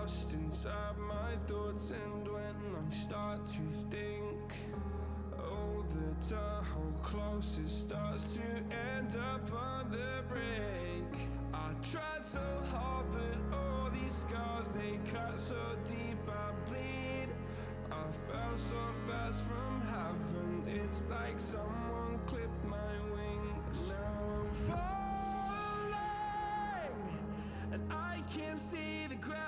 lost inside my thoughts, and when I start to think, oh, the Tahoe closest starts to end up on the brink. I tried so hard, but all these scars, they cut so deep, I bleed. I fell so fast from heaven, it's like someone clipped my wings. Now I'm falling, and I can't see the ground.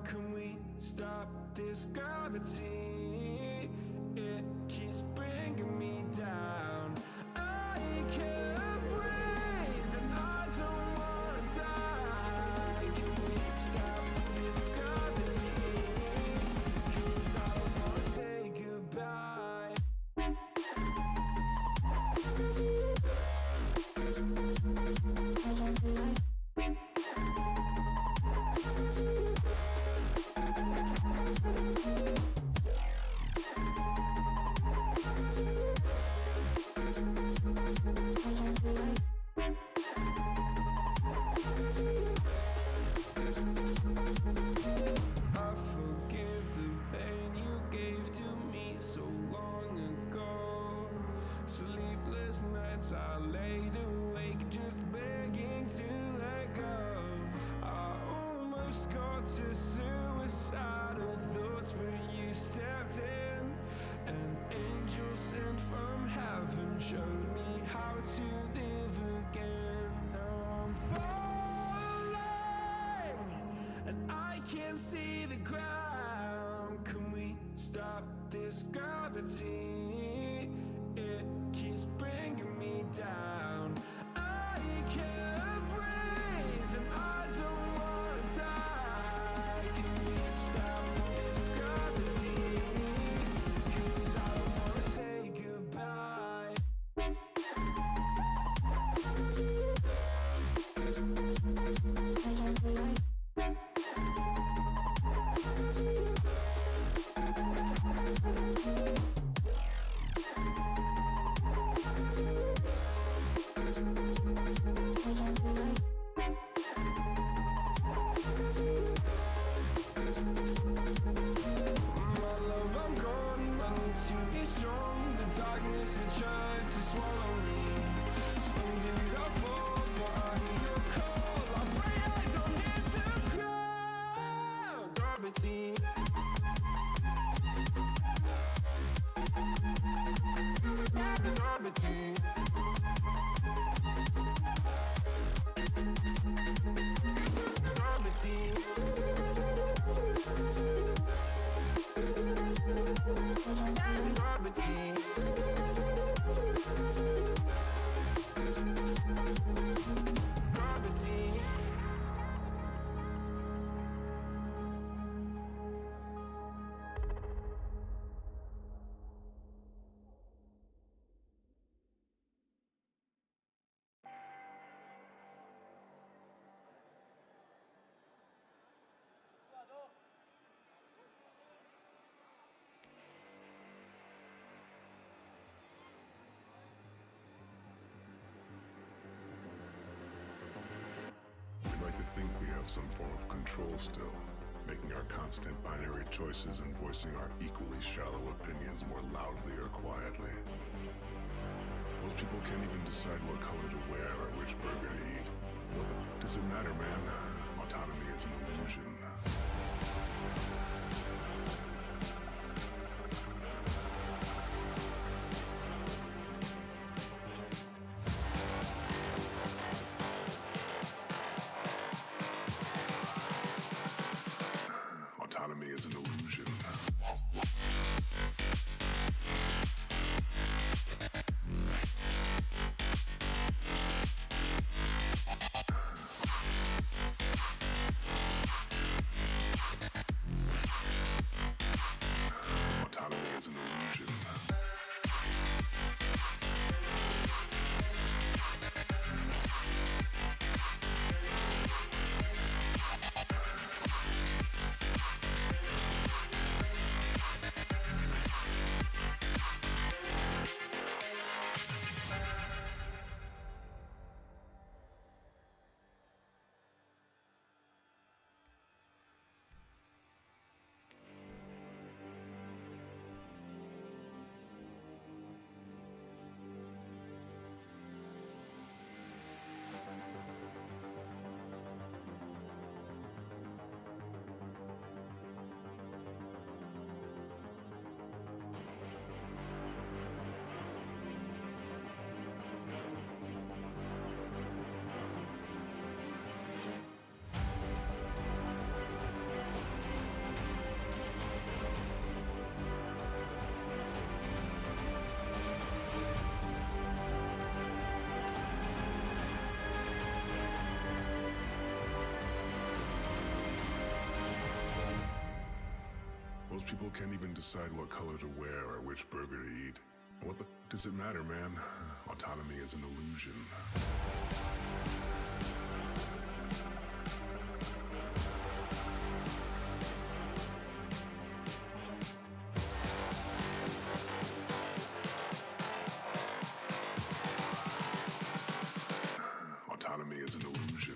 Can we stop this gravity? It keeps bringing me down. I can't breathe, and I don't wanna die. Can we stop this gravity? 'Cause I don't wanna say goodbye. I forgive the pain you gave to me so long ago. Sleepless nights I laid awake just begging to let go. I almost got to suicidal thoughts, but you stepped in. An angel sent from heaven showed me how to live again. Now I'm falling, and I can't see the ground. Can we stop this gravity? It keeps bringing me down. I can't breathe, and I don't wanna die. Can we stop this gravity? 'Cause I don't wanna say goodbye. My love, I'm gone. I need to be strong. The darkness it tried to swallow me. Some days I fall, but I hear your call. I pray I don't hit the ground. Gravity. Gravity. Think we have some form of control still, making our constant binary choices and voicing our equally shallow opinions more loudly or quietly. Most people can't even decide what color to wear or which burger to eat. Well, does it matter, man? Autonomy is an illusion. Autonomy is an illusion. Most people can't even decide what color to wear or which burger to eat. What the does it matter, man? Autonomy is an illusion. Autonomy is an illusion.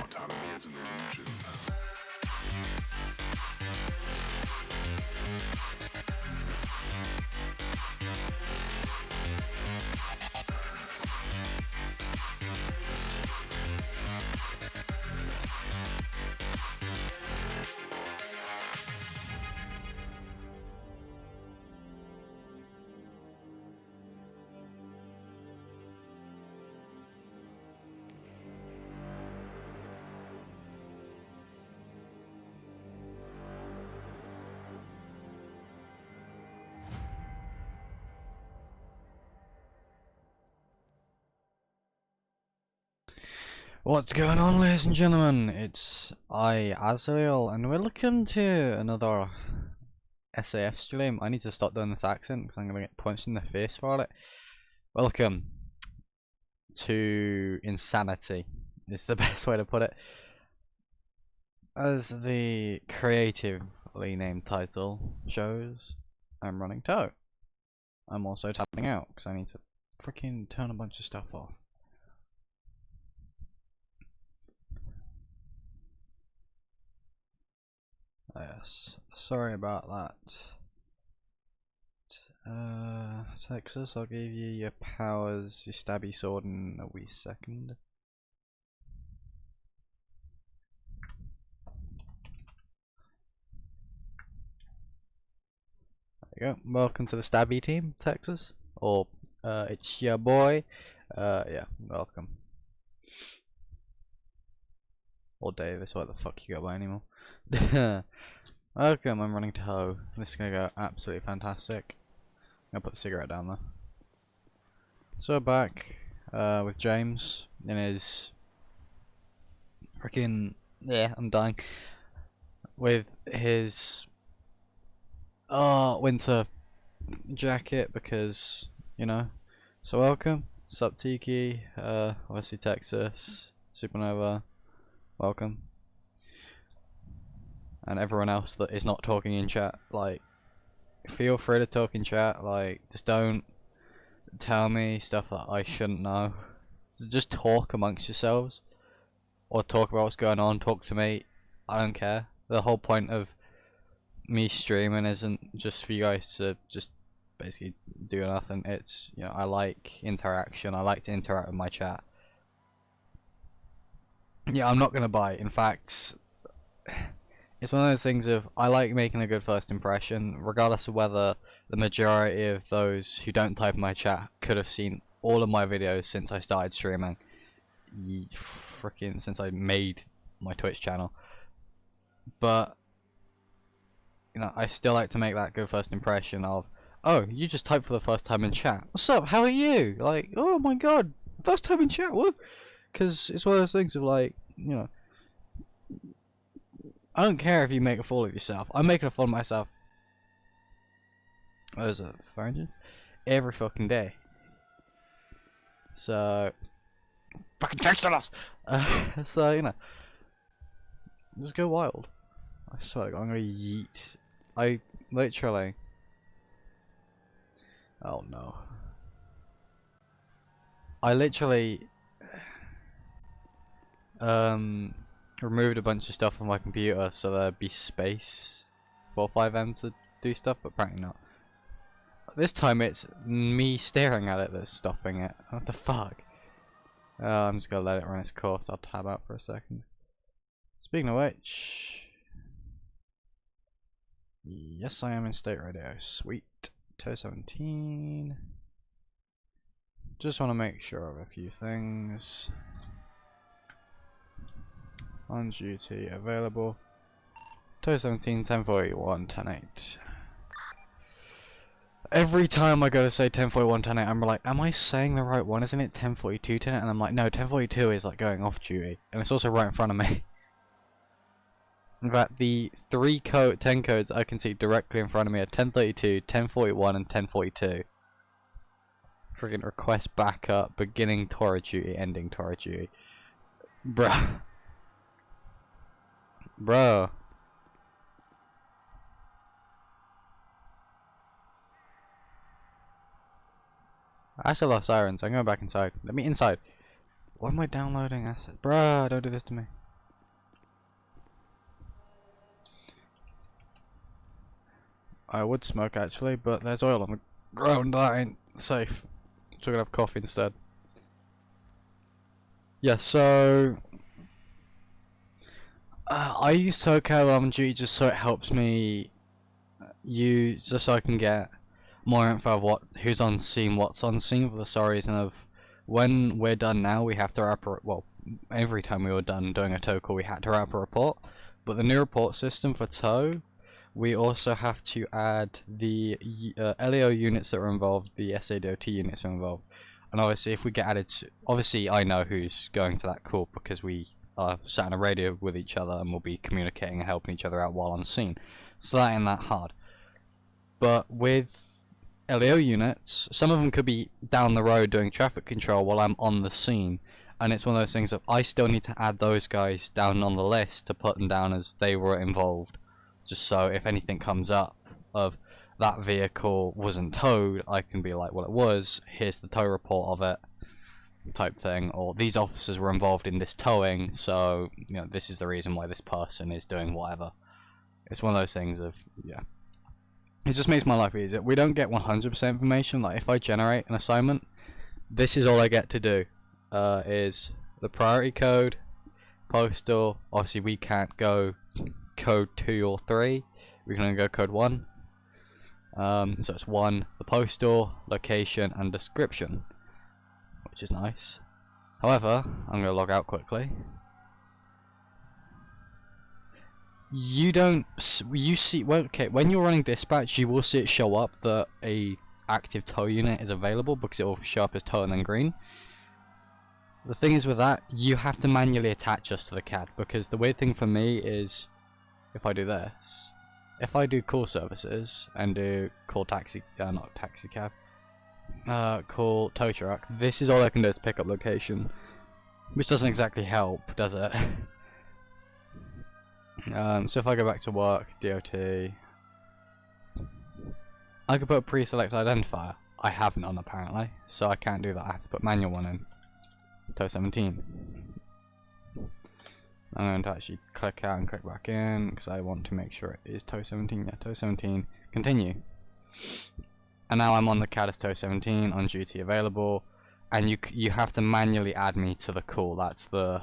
Autonomy is an illusion. What's going on, ladies and gentlemen? It's I, Azrael, and welcome to another SAF stream. I need to stop doing this accent because I'm going to get punched in the face for it. Welcome to Insanity, is the best way to put it. As the creatively named title shows, I'm running toe. I'm also tapping out because I need to freaking turn a bunch of stuff off. Yes, sorry about that. Texas, I'll give you your powers, your stabby sword in a wee second. There you go. Welcome to the stabby team, Texas. Or, it's your boy. Yeah, welcome. Or Davis, what the fuck you go by anymore. Welcome, I'm running toe. This is gonna go absolutely fantastic. I'm gonna put the cigarette down there. So we're back with James in his freaking I'm dying. With his winter jacket because, you know. So welcome. Sup Tiki, obviously Texas, Supernova, welcome. And everyone else that is not talking in chat, like, feel free to talk in chat, like, just don't tell me stuff that I shouldn't know. Just talk amongst yourselves, or talk about what's going on, talk to me, I don't care. The whole point of me streaming isn't just for you guys to just basically do nothing, it's, you know, I like interaction, I like to interact with my chat. Yeah, I'm not gonna bite, in fact, it's one of those things of, I like making a good first impression, regardless of whether the majority of those who don't type in my chat could have seen all of my videos since I started streaming. Freaking since I made my Twitch channel. But, you know, I still like to make that good first impression of, oh, you just typed for the first time in chat. What's up? How are you? Like, oh my god, first time in chat, woo! Because it's one of those things of, like, you know, I don't care if you make a fool of yourself. I'm making a fool of myself. There's a fire engine every fucking day. So fucking text on us. So, you know, just go wild. I swear to God, I'm gonna yeet. I literally. Oh no. I literally removed a bunch of stuff from my computer so there'd be space for 5M to do stuff, but apparently not. This time it's me staring at it that's stopping it. What the fuck? I'm just gonna let it run its course. I'll tab out for a second. Speaking of which, yes, I am in state radio. Sweet. Toe 17. Just want to make sure of a few things. On duty available. Tow 17, 1041, 108. Every time I go to say 1041, 108, I'm like, am I saying the right one? Isn't it 1042, 10? And I'm like, no, 1042 is like going off duty. And it's also right in front of me. In fact, the 10 codes I can see directly in front of me are 1032, 1041, and 1042. Friggin' request backup, beginning Torah duty, ending Torah duty. Bruh. Bro. I still lost sirens. I'm going back inside. Let me inside. Why am I downloading assets? Bruh, don't do this to me. I would smoke actually, but there's oil on the ground. That ain't safe. So we're gonna have coffee instead. Yeah, so I use TowCAD while I'm on duty just so it helps me just so I can get more info of who's on scene, what's on scene, for the sole reason of when we're done now, we have to wrap a, well, every time we were done doing a tow call, we had to wrap a report. But the new report system for tow, we also have to add the LEO units that are involved, the SADOT units are involved. And obviously if we get added to, obviously I know who's going to that call because we are sat on a radio with each other and we'll be communicating and helping each other out while on scene. So that ain't that hard. But with LEO units, some of them could be down the road doing traffic control while I'm on the scene. And it's one of those things that I still need to add those guys down on the list to put them down as they were involved. Just so if anything comes up of that vehicle wasn't towed, I can be like, well, it was, here's the tow report of it, type thing. Or these officers were involved in this towing, so you know, this is the reason why this person is doing whatever. It's one of those things of, yeah. It just makes my life easier. We don't get 100% information. Like if I generate an assignment, this is all I get to do. Is the priority code, postal. Obviously we can't go code 2 or 3. We can only go code 1. So it's 1, the postal, location, and description, which is nice. However, I'm going to log out quickly. You see, well, okay, when you're running dispatch, you will see it show up that a active tow unit is available because it will show up as tow and then green. The thing is with that, you have to manually attach us to the CAD, because the weird thing for me is, if I do this, if I do call services and do call taxi, not taxi cab, call tow truck, this is all I can do is pick up location, which doesn't exactly help, does it? So if I go back to work, DOT, I could put a pre-select identifier. I have none apparently, so I can't do that. I have to put manual one in. Tow 17. I'm going to actually click out and click back in because I want to make sure it is tow 17. Yeah, tow 17. Continue. And now I'm on the CAD as tow 17 on duty available, and you have to manually add me to the call. That's the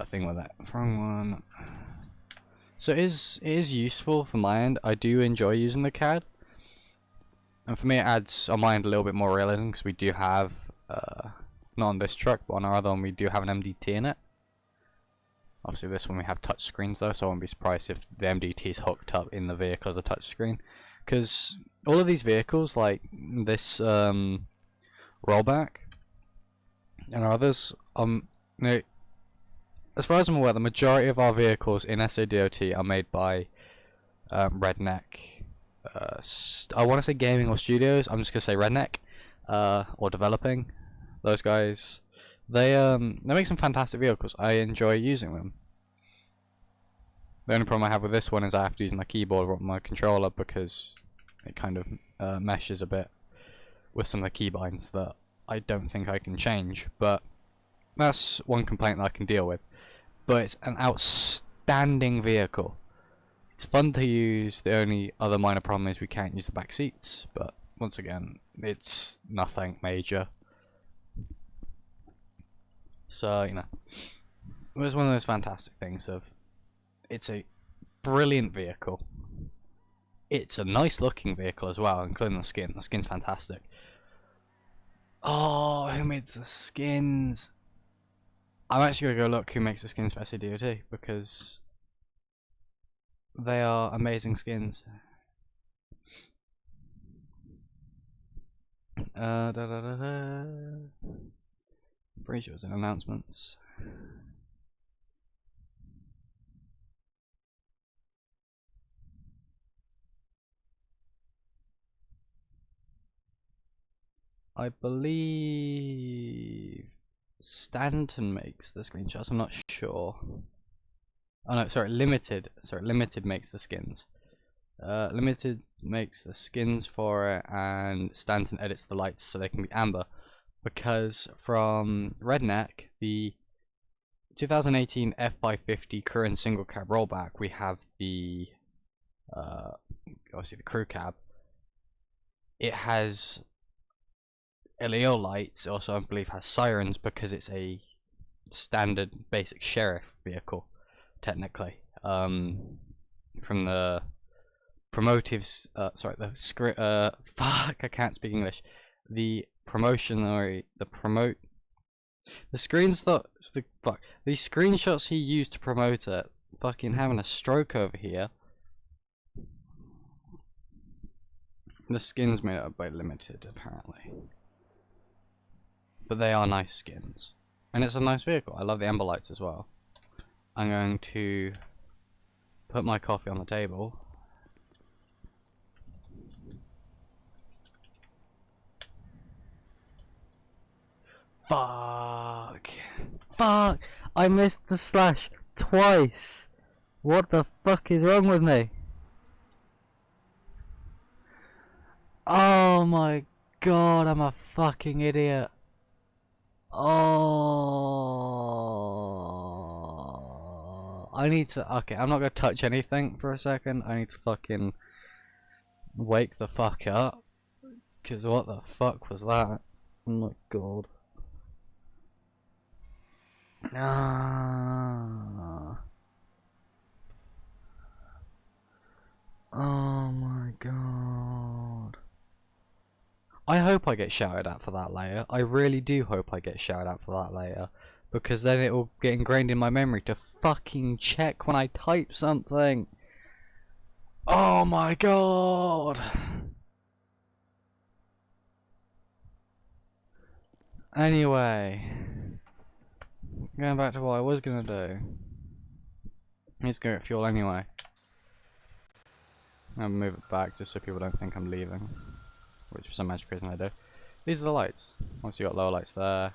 thing with it. Wrong one. So it is useful for my end. I do enjoy using the CAD, and for me it adds on my end a little bit more realism because we do have not on this truck, but on our other one we do have an MDT in it. Obviously this one we have touch screens though, so I won't be surprised if the MDT is hooked up in the vehicle as a touch screen. Because all of these vehicles, like this rollback and our others, you know, as far as I'm aware, the majority of our vehicles in SADOT are made by Redneck. I want to say gaming or studios. I'm just gonna say Redneck, or developing. Those guys, they make some fantastic vehicles. I enjoy using them. The only problem I have with this one is I have to use my keyboard or my controller because it kind of meshes a bit with some of the keybinds that I don't think I can change. But that's one complaint that I can deal with. But it's an outstanding vehicle. It's fun to use. The only other minor problem is we can't use the back seats. But once again, it's nothing major. So, you know, it was one of those fantastic things of, it's a brilliant vehicle. It's a nice looking vehicle as well, including the skin. The skin's fantastic. Oh, who made the skins? I'm actually going to go look who makes the skins for SADOT, because They are amazing skins. Pretty sure it was in announcements. I believe Stanton makes the screenshots. I'm not sure. Oh no, sorry, Limited. Sorry, Limited makes the skins. Limited makes the skins for it, and Stanton edits the lights so they can be amber. Because from Redneck, the 2018 F550 crew and single cab rollback, we have the obviously the crew cab. It has LEO lights. It also, I believe, has sirens because it's a standard basic sheriff vehicle, technically. From the promotives, fuck, I can't speak English. The screenshots he used to promote it. Fucking having a stroke over here. The skins made up by Limited, apparently. But they are nice skins. And it's a nice vehicle. I love the amber lights as well. I'm going to put my coffee on the table. Fuck. Fuck. I missed the slash twice. What the fuck is wrong with me? Oh my god, I'm a fucking idiot. Oh, I need to. Okay, I'm not gonna touch anything for a second. I need to fucking wake the fuck up. Cause what the fuck was that? Oh my god. Ah. Oh my god. I hope I get shouted at for that later. I really do hope I get shouted at for that later. Because then it will get ingrained in my memory to fucking check when I type something. Oh my god. Anyway. Going back to what I was gonna do. Let's go get fuel anyway. I'll move it back just so people don't think I'm leaving. Which for some magic reason I do. These are the lights. Once you got lower lights there.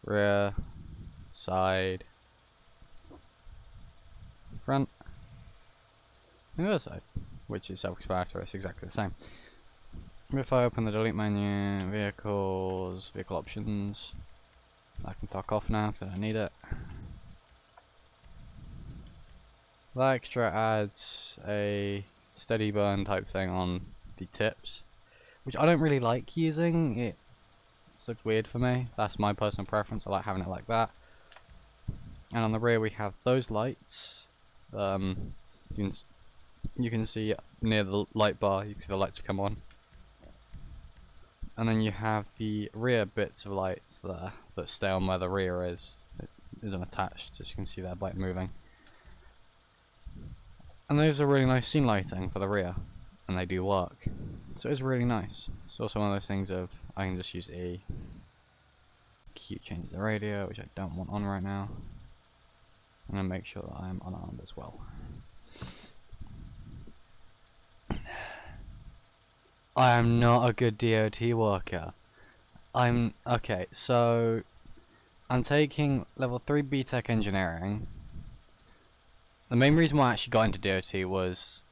Rear. Side. Front. And the other side. Which is self-explanatory, it's exactly the same. If I open the delete menu, vehicles, vehicle options. I can fuck off now because I don't need it. That extra adds a steady burn type thing on the tips, which I don't really like using. It's looked weird for me. That's my personal preference. I like having it like that. And on the rear we have those lights. You can see near the light bar, you can see the lights come on. And then you have the rear bits of lights there that stay on where the rear is. It isn't attached, just you can see that light moving. And those are really nice scene lighting for the rear, and they do work. So it's really nice. It's also one of those things of I can just use E. Keep changing the radio, which I don't want on right now. I'm gonna make sure that I am unarmed as well. I am not a good DOT worker. Okay, so I'm taking level 3 BTEC engineering. The main reason why I actually got into DOT was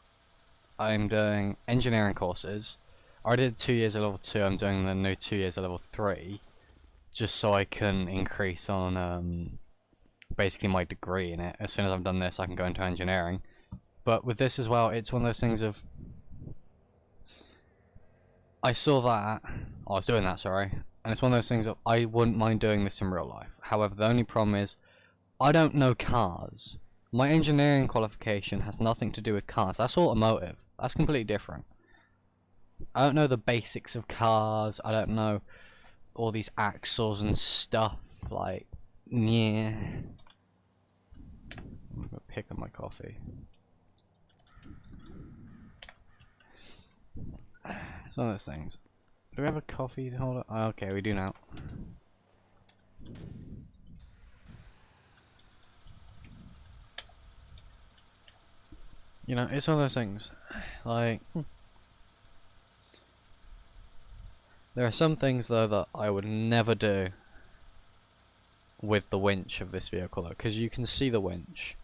I'm doing engineering courses. I did 2 years at level 2, I'm doing the new 2 years at level 3, just so I can increase on basically my degree in it. As soon as I've done this, I can go into engineering. But with this as well, it's one of those things of I saw that, I was doing that, sorry, and it's one of those things that I wouldn't mind doing this in real life. However, the only problem is I don't know cars. My engineering qualification has nothing to do with cars. That's automotive. That's completely different. I don't know the basics of cars. I don't know all these axles and stuff. Like, yeah. I'm gonna pick up my coffee. It's one of those things. Do we have a coffee holder? Oh, okay, we do now. You know, it's one of those things. Like, there are some things though that I would never do with the winch of this vehicle, though, because you can see the winch.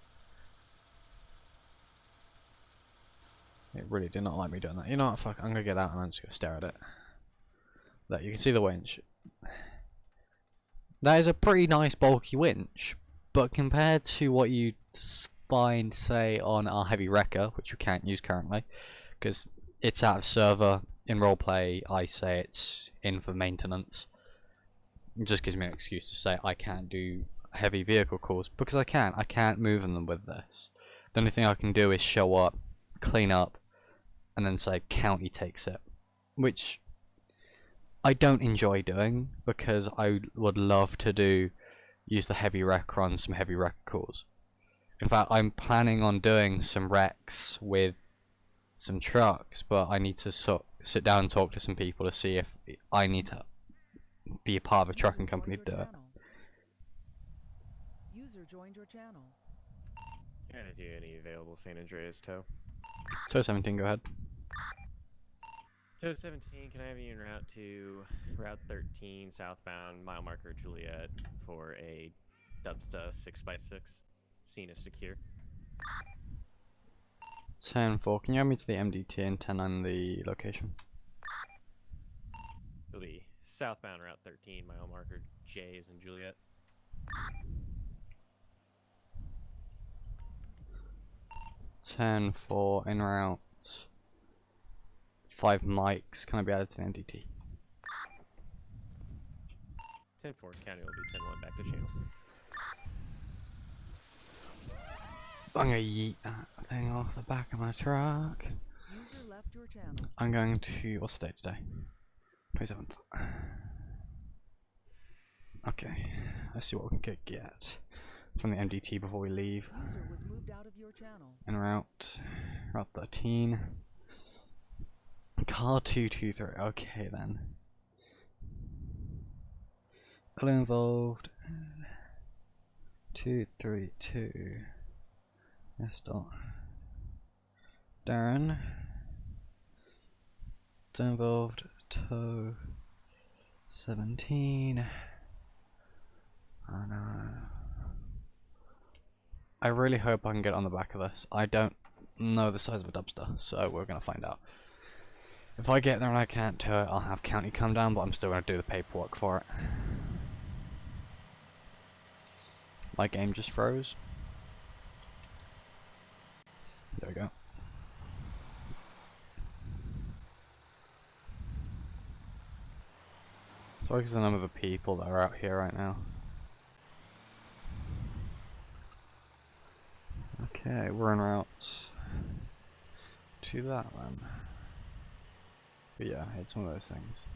It really did not like me doing that. You know what? Fuck, I'm gonna get out and I'm just gonna stare at it. There, you can see the winch. That is a pretty nice bulky winch, but compared to what you find, say, on our heavy wrecker, which we can't use currently, because it's out of server. In roleplay, I say it's in for maintenance. It just gives me an excuse to say I can't do heavy vehicle calls, because I can't. I can't move them with this. The only thing I can do is show up, clean up, and then say county takes it, which I don't enjoy doing, because I would love to use the heavy wrecker on some heavy wrecker calls. In fact, I'm planning on doing some wrecks with some trucks, but I need to sit down and talk to some people to see if I need to be a part of a trucking company to do it. User joined your channel. Can I do any available San Andreas tow? So 17, go ahead. Tow 17, can I have you en route to Route 13, southbound, mile marker Juliet, for a Dubsta 6x6? Scene is secure. 10-4, can you add me to the MDT and 10-9 the location? It'll be southbound Route 13, mile marker J is in Juliet. 10-4, en route. 5 mics, can I be added to the MDT? 10-4, county will be 10-1 back to channel. I'm gonna yeet that thing off the back of my truck. User left your channel. I'm going to, what's the date today? 27th. Okay, let's see what we can get from the MDT before we leave. User was moved out of your channel. En route, Route 13. Car 223, okay then. All involved. 232. Yes, dot. Darren. It's involved. Tow 17. Oh no. I really hope I can get on the back of this. I don't know the size of a Dubster, so we're gonna find out. If I get there and I can't tow it, I'll have county come down, but I'm still gonna do the paperwork for it. My game just froze. There we go. So what is the number of people that are out here right now? Okay, we're en route to that then. But yeah, it's one of those things.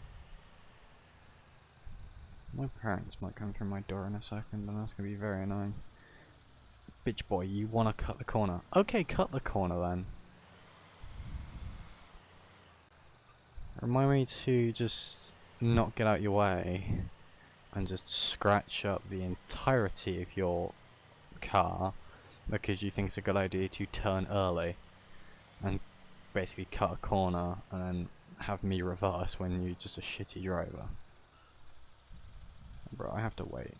My parents might come through my door in a second, and that's gonna be very annoying. Bitch boy, you wanna cut the corner? Okay, cut the corner then. Remind me to just not get out your way and just scratch up the entirety of your car because you think it's a good idea to turn early and basically cut a corner and then have me reverse when you're just a shitty driver. Bro, I have to wait.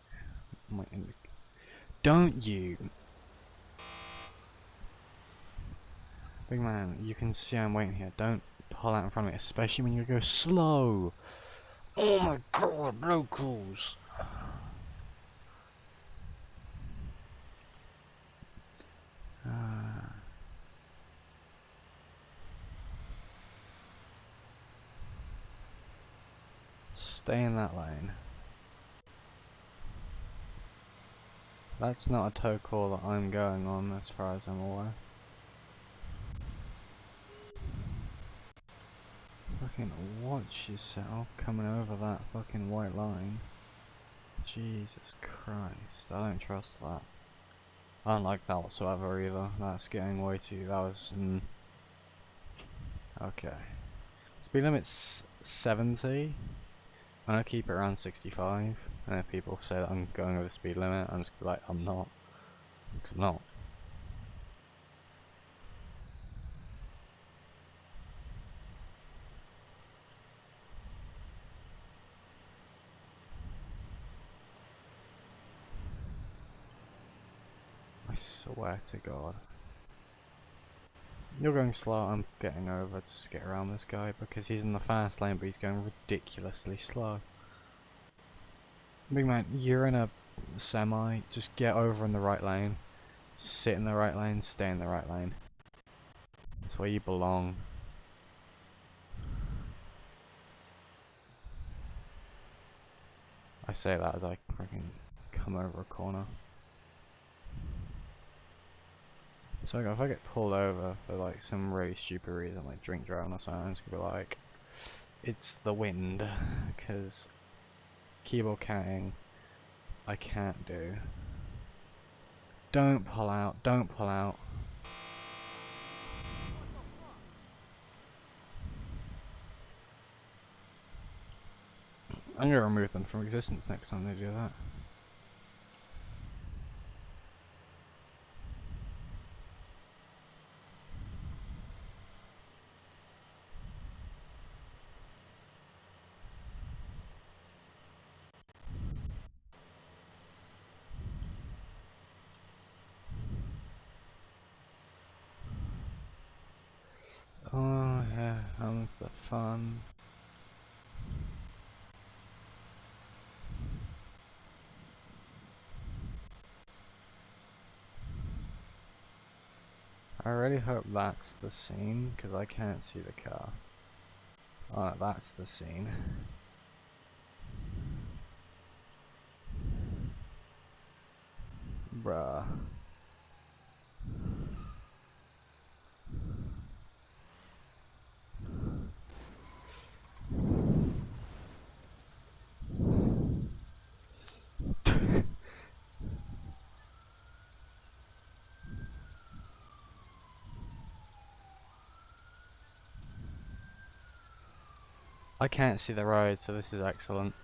Don't you? Big man, you can see I'm waiting here. Don't pull out in front of me, especially when you go slow. Oh my god, locals. Stay in that lane. That's not a tow call that I'm going on as far as I'm aware. Fucking watch yourself coming over that fucking white line. Jesus Christ, I don't trust that. I don't like that whatsoever either. That's getting way too, that was, okay. Speed limit's 70. And I keep it around 65. And if people say that I'm going over the speed limit, I'm just like, I'm not. Because I'm not. I swear to God. You're going slow, I'm getting over to just get around this guy because he's in the fast lane but he's going ridiculously slow. Big man, you're in a semi, just get over in the right lane. Sit in the right lane, stay in the right lane. That's where you belong. I say that as I freaking come over a corner. So if I get pulled over for like some really stupid reason, like drink driving or something, it's gonna be like, it's the wind, because keyboard counting I can't do. Don't pull out, don't pull out. I'm gonna remove them from existence next time they do that. Oh yeah, comes the fun. I really hope that's the scene, because I can't see the car. Oh, no, that's the scene. Bruh. I can't see the road, so this is excellent.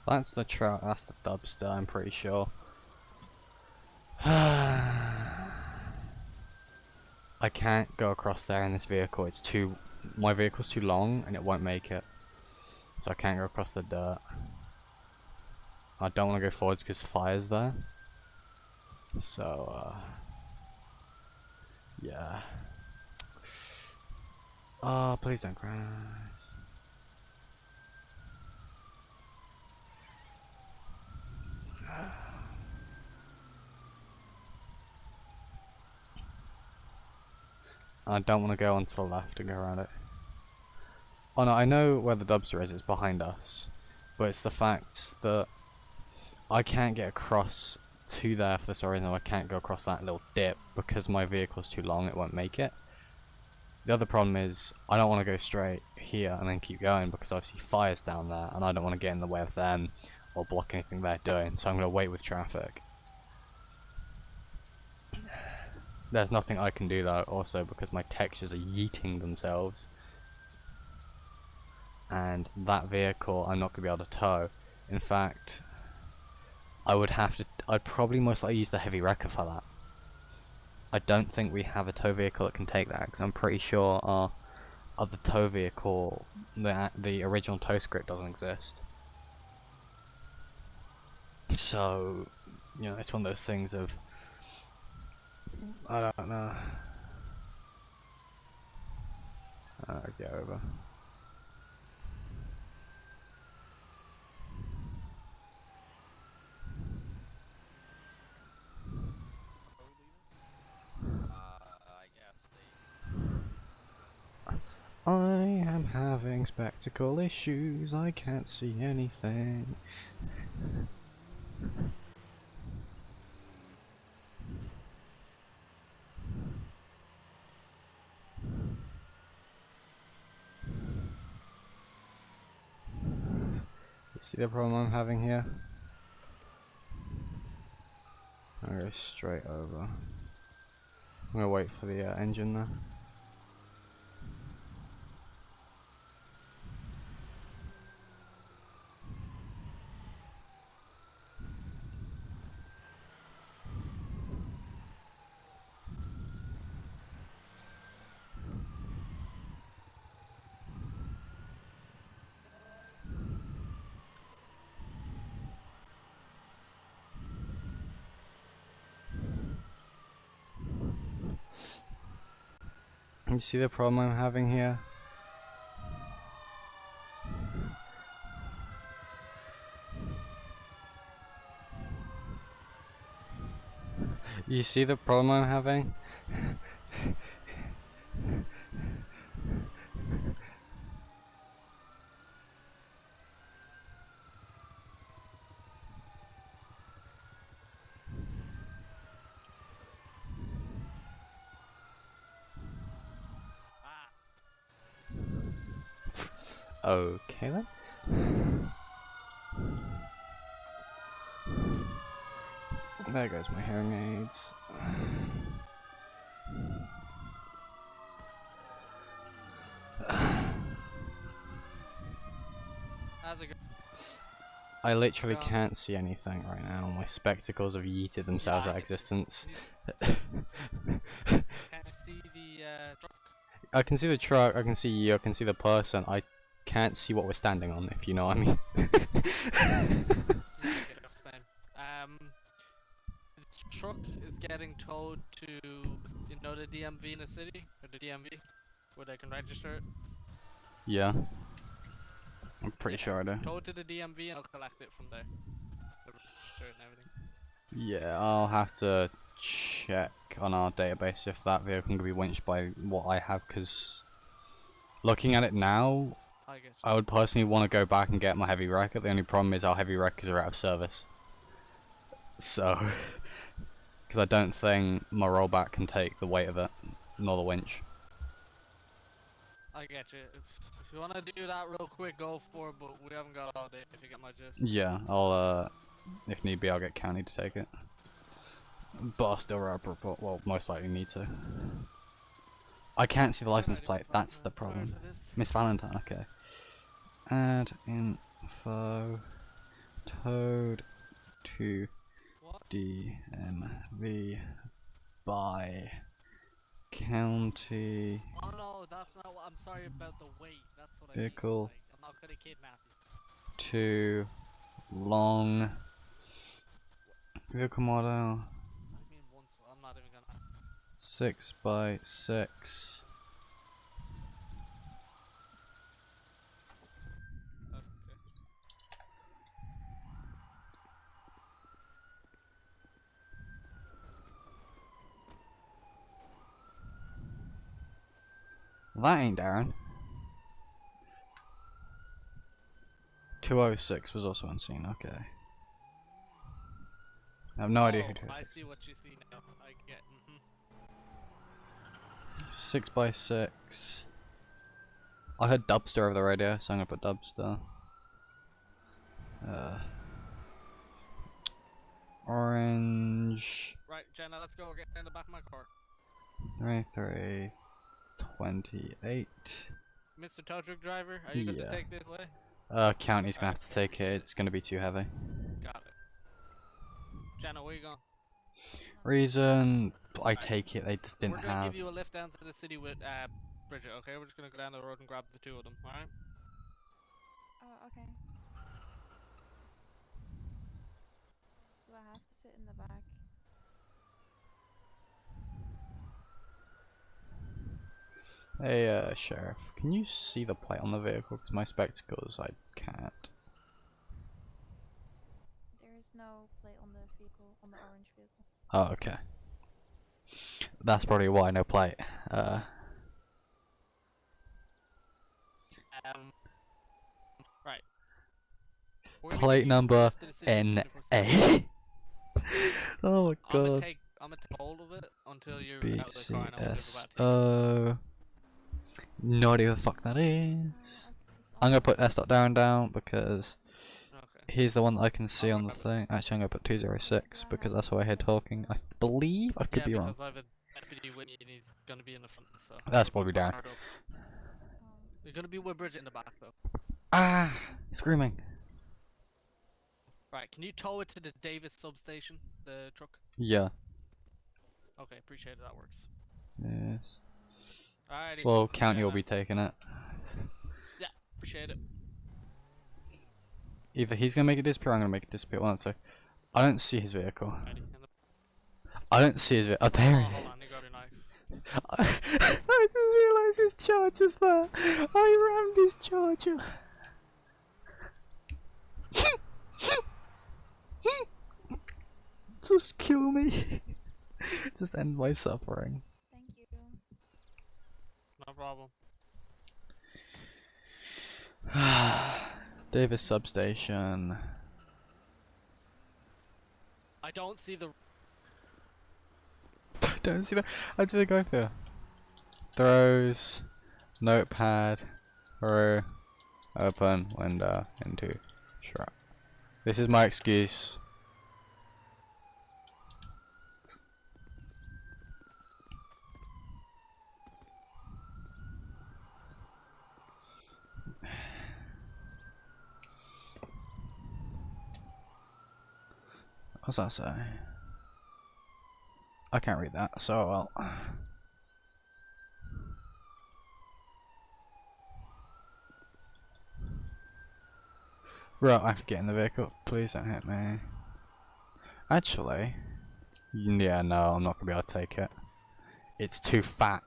That's the truck, that's the Dubster, I'm pretty sure. I can't go across there in this vehicle, it's too... my vehicle's too long and it won't make it. So I can't go across the dirt. I don't want to go forwards because fire's there. So, yeah. Oh, please don't crash. I don't want to go onto the left and go around it. Oh no, I know where the Dubster is, it's behind us. But it's the fact that I can't get across to there for this reason. I can't go across that little dip because my vehicle's too long, it won't make it. The other problem is I don't want to go straight here and then keep going because obviously fire's down there and I don't want to get in the way of them or block anything they're doing, so I'm going to wait with traffic. There's nothing I can do though also because my textures are yeeting themselves. And that vehicle I'm not going to be able to tow. In fact, I'd probably most likely use the heavy wrecker for that. I don't think we have a tow vehicle that can take that because I'm pretty sure our other tow vehicle, the original tow script doesn't exist. So, you know, it's one of those things of, I don't know. Get over. I am having spectacle issues, I can't see anything. See the problem I'm having here? I'll go straight over. I'm gonna wait for the engine there. You see the problem I'm having here? You see the problem I'm having? Okay then. There goes my hearing aids. How's it go? I literally can't see anything right now. My spectacles have yeeted themselves Yeah, out of existence. Can you see the truck? I can see the truck, I can see you, I can see the person. I can't see what we're standing on, if you know what I mean. Yeah, I get it, same. The truck is getting towed to, you know, the DMV in the city, or the DMV, where they can register it. Yeah. I'm pretty sure I do. Towed to the DMV and I'll collect it from there. They'll register it and everything. Yeah, I'll have to check on our database if that vehicle can be winched by what I have, because looking at it now, I get you. I would personally want to go back and get my heavy wrecker. The only problem is our heavy wreckers are out of service. So, because I don't think my rollback can take the weight of it, nor the winch. I get you. If you want to do that real quick, go for it, but we haven't got all day if you get my gist. Yeah, I'll, if need be, I'll get county to take it. But I'll still report, well, most likely need to. I can't see the license Alrighty, plate, Miss that's the Valentine, problem. sorry for this. Miss Valentine, okay. Add info towed to What? DMV by county Oh no, that's not what I'm sorry about the weight. That's what I Vehicle. mean. Like, I'm not gonna kidnap you. to long vehicle model I mean once. I'm not even gonna ask. 6x6 Okay. That ain't Darren. 206 was also unseen, okay. I have no idea who I 206 see what you see now. I get. 6x6. I heard Dubster over the radio, so I'm gonna put Dubster. Orange Right, Jenna, let's go. We're getting in the back of my car. 2328. Mr. Tow Truck Driver, are you going Yeah. to take this way? County's gonna have to take it, it's gonna be too heavy. Got it. Jenna, where you going? Reason, I take it they just We're didn't going to have. give you a lift down to the city with Bridget, okay? We're just going to go down the road and grab the two of them, alright? Oh, okay. Do I have to sit in the back? Hey, Sheriff, can you see the plate on the vehicle? Because my spectacles, I can't. There is no plate on the vehicle, on the orange vehicle. Oh, okay. That's probably why, no plate. Right. We're gonna Plate give you a number lift to the city with NA. 24/7. Oh my god. I'm gonna take hold of it until you're out of the car and I'm gonna give it back to you. BCSO. No idea who the fuck that is. Okay, it's I'm on gonna put S.Darren down because No, He's the one that I can see on the thing. Actually, I'm gonna put 206 because that's who I hear talking. I believe I could be wrong. because I have a deputy with me and he's gonna be in the front, so. That's probably down. Hard up. You're gonna be with Bridget in the back though. Ah, screaming. Right, can you tow it to the Davis substation, the truck? Yeah. Okay, appreciate it, that works. Yes. Alrighty. Well, County Yeah, will be taking it. Yeah, appreciate it. Either he's gonna make it disappear, or I'm gonna make it disappear. One, so I don't see his vehicle. Alrighty. I don't see his vehicle. Oh, Oh, there he hold on, you got a knife. I just realised his charger's there. I rammed his charger. Just kill me. Just end my suffering. Thank you. No problem. Davis substation. I don't see the. Don't see that. How do they go through? Throws, notepad, through, open, window, into, truck. This is my excuse. What's that say? I can't read that, so well. Right, I have to get in the vehicle. Please don't hit me. Actually, yeah, no, I'm not gonna be able to take it. It's too fat.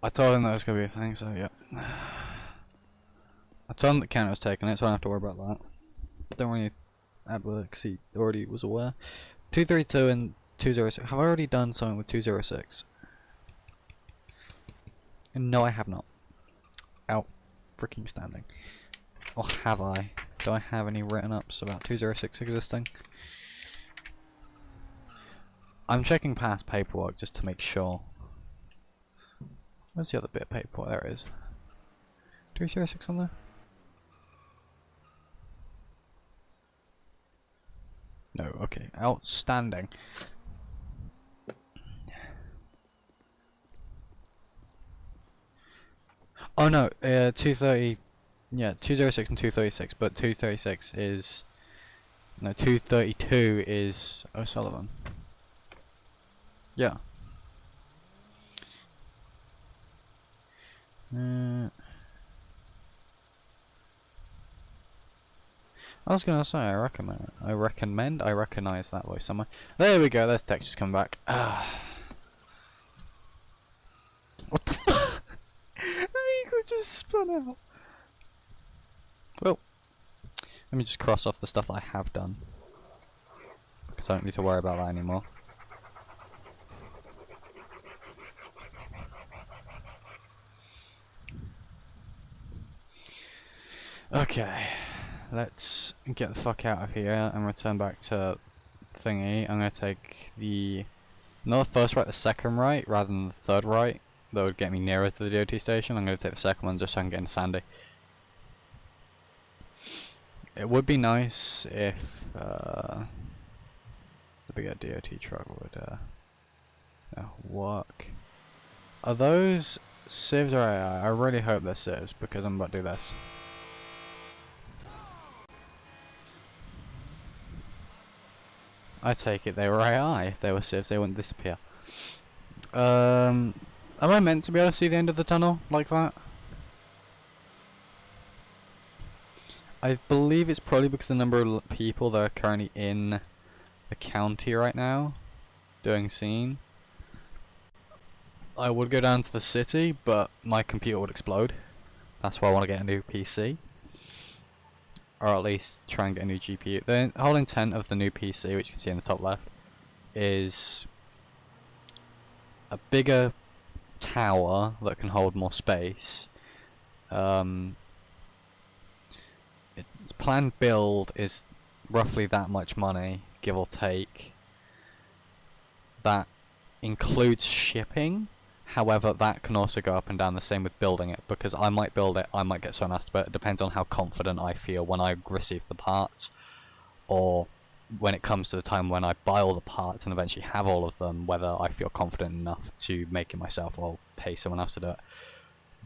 I told him that was gonna be a thing, so yeah. I told him that Kent was taking it, so I don't have to worry about that. Don't worry, because he already was aware. 232 and 206. Have I already done something with 206? No, I have not. Out freaking standing. Or have I? Do I have any written ups about 206 existing? I'm checking past paperwork just to make sure. Where's the other bit of paperwork? There it is. 206 on there? No, okay. Outstanding. Oh no, 230. Yeah, 206 and 236, but 236 is. No, 232 is O'Sullivan. Yeah. I was gonna say, I recognize that voice somewhere. There we go, there's textures come back. What the fuck? The vehicle just spun out. Well, let me just cross off the stuff I have done. Because I don't need to worry about that anymore. Okay, let's get the fuck out of here and return back to thingy. I'm gonna take the not the first right, the second right, rather than the third right. That would get me nearer to the DOT station. I'm gonna take the second one just so I can get into Sandy. It would be nice if the bigger DOT truck would work. Are those civs or AI? I really hope they're civs because I'm about to do this. I take it they were AI. If they were civs, they wouldn't disappear. Am I meant to be able to see the end of the tunnel like that? I believe it's probably because the number of people that are currently in the county right now doing scene. I would go down to the city, but my computer would explode. That's why I want to get a new PC. Or at least try and get a new GPU. The whole intent of the new PC, which you can see in the top left, is a bigger tower that can hold more space, Its planned build is roughly that much money, give or take. That includes shipping. However, that can also go up and down, the same with building it, because I might build it, I might get someone else to build it. It depends on how confident I feel when I receive the parts, or when it comes to the time when I buy all the parts and eventually have all of them, whether I feel confident enough to make it myself or pay someone else to do it.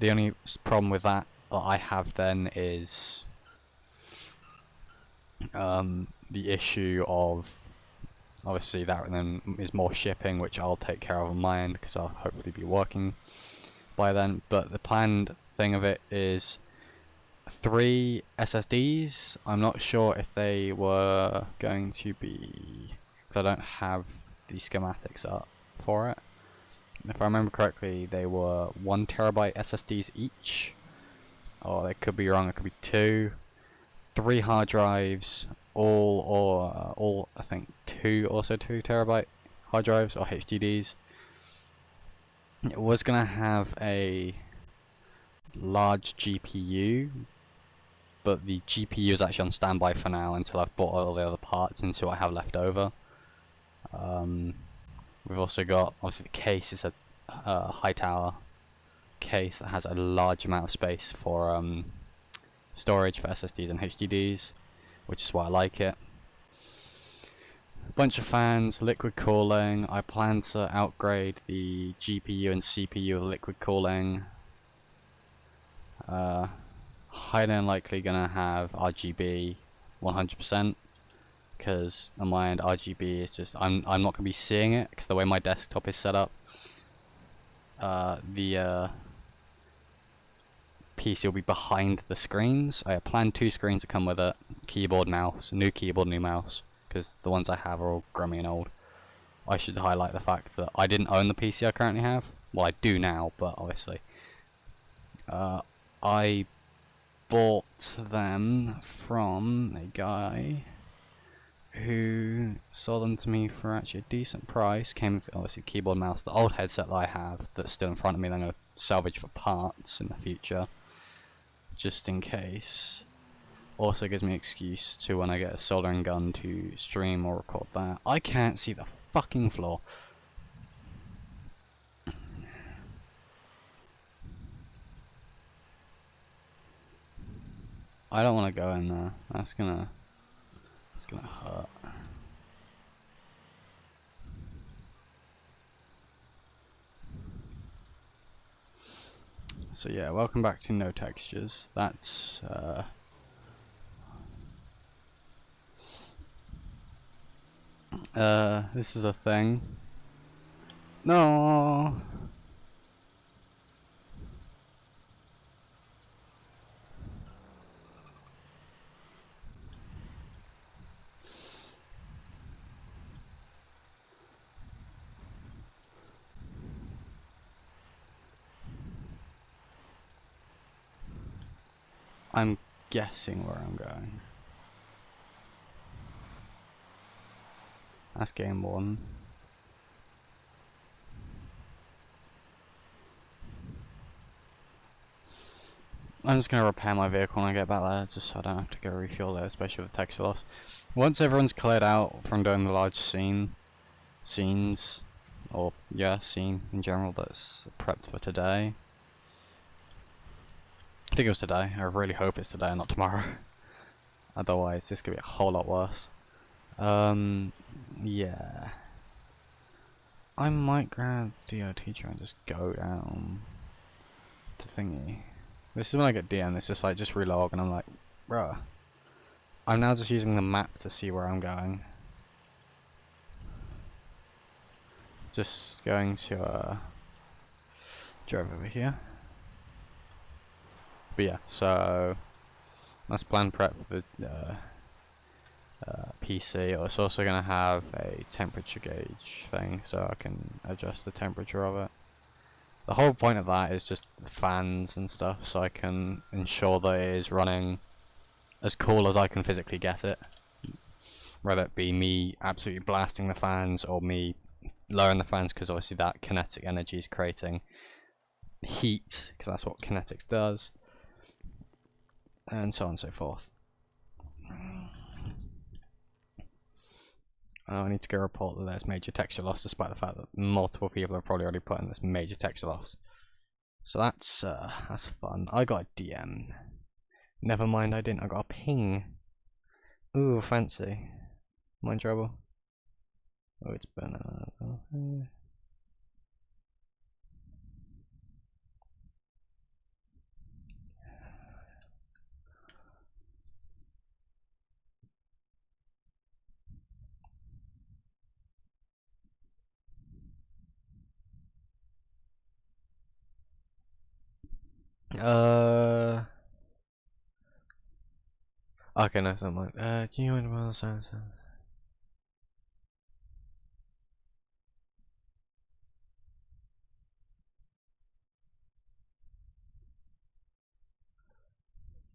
The only problem with that I have then is the issue of, obviously that then is more shipping, which I'll take care of on my end because I'll hopefully be working by then. But the planned thing of it is 3 SSDs. I'm not sure if they were going to be, because I don't have the schematics up for it. If I remember correctly, they were 1 terabyte SSDs each, or they could be wrong, it could be 2. 3 hard drives, all I think 2 terabyte hard drives or HDDs. It was gonna have a large GPU, but the GPU is actually on standby for now until I've bought all the other parts and see what I have left over. We've also got, obviously the case is a Hightower case that has a large amount of space for storage for SSDs and HDDs, which is why I like it. A bunch of fans, liquid cooling. I plan to upgrade the GPU and CPU with liquid cooling. Highly unlikely gonna have RGB 100%, because on my end RGB is just, I'm not gonna be seeing it because the way my desktop is set up. The PC will be behind the screens. I planned 2 screens to come with it, keyboard, mouse, new keyboard, new mouse, because the ones I have are all grummy and old. I should highlight the fact that I didn't own the PC I currently have. Well, I do now, but obviously I bought them from a guy who sold them to me for actually a decent price. Came with obviously keyboard, mouse, the old headset that I have that's still in front of me that I'm going to salvage for parts in the future, just in case. Also gives me an excuse to, when I get a soldering gun, to stream or record that. I can't see the fucking floor. I don't want to go in there. It's gonna hurt. So yeah, welcome back to No Textures. That's this is a thing. No. I'm guessing where I'm going. That's game 1. I'm just going to repair my vehicle when I get back there, just so I don't have to go refuel there, especially with texture loss. Once everyone's cleared out from doing the large scenes, or yeah, scene in general that's prepped for today. I think it was today. I really hope it's today and not tomorrow. Otherwise, this could be a whole lot worse. Yeah. I might grab DOT and just go down to thingy. This is when I get DM, it's just like, just relog, and I'm like, bruh. I'm now just using the map to see where I'm going. Just going to, drive over here. But yeah, so let's plan prep for the PC. It's also going to have a temperature gauge thing, so I can adjust the temperature of it. The whole point of that is just the fans and stuff, so I can ensure that it is running as cool as I can physically get it. Whether it be me absolutely blasting the fans or me lowering the fans, because obviously that kinetic energy is creating heat, because that's what kinetics does. and so on and so forth. I need to go report that there's major texture loss, despite the fact that multiple people have probably already put in this major texture loss. So that's fun. I got a DM. Never mind, I didn't. I got a ping. Ooh, fancy. Mind trouble. Oh, it's banana. Okay, no, something like do you want to sound?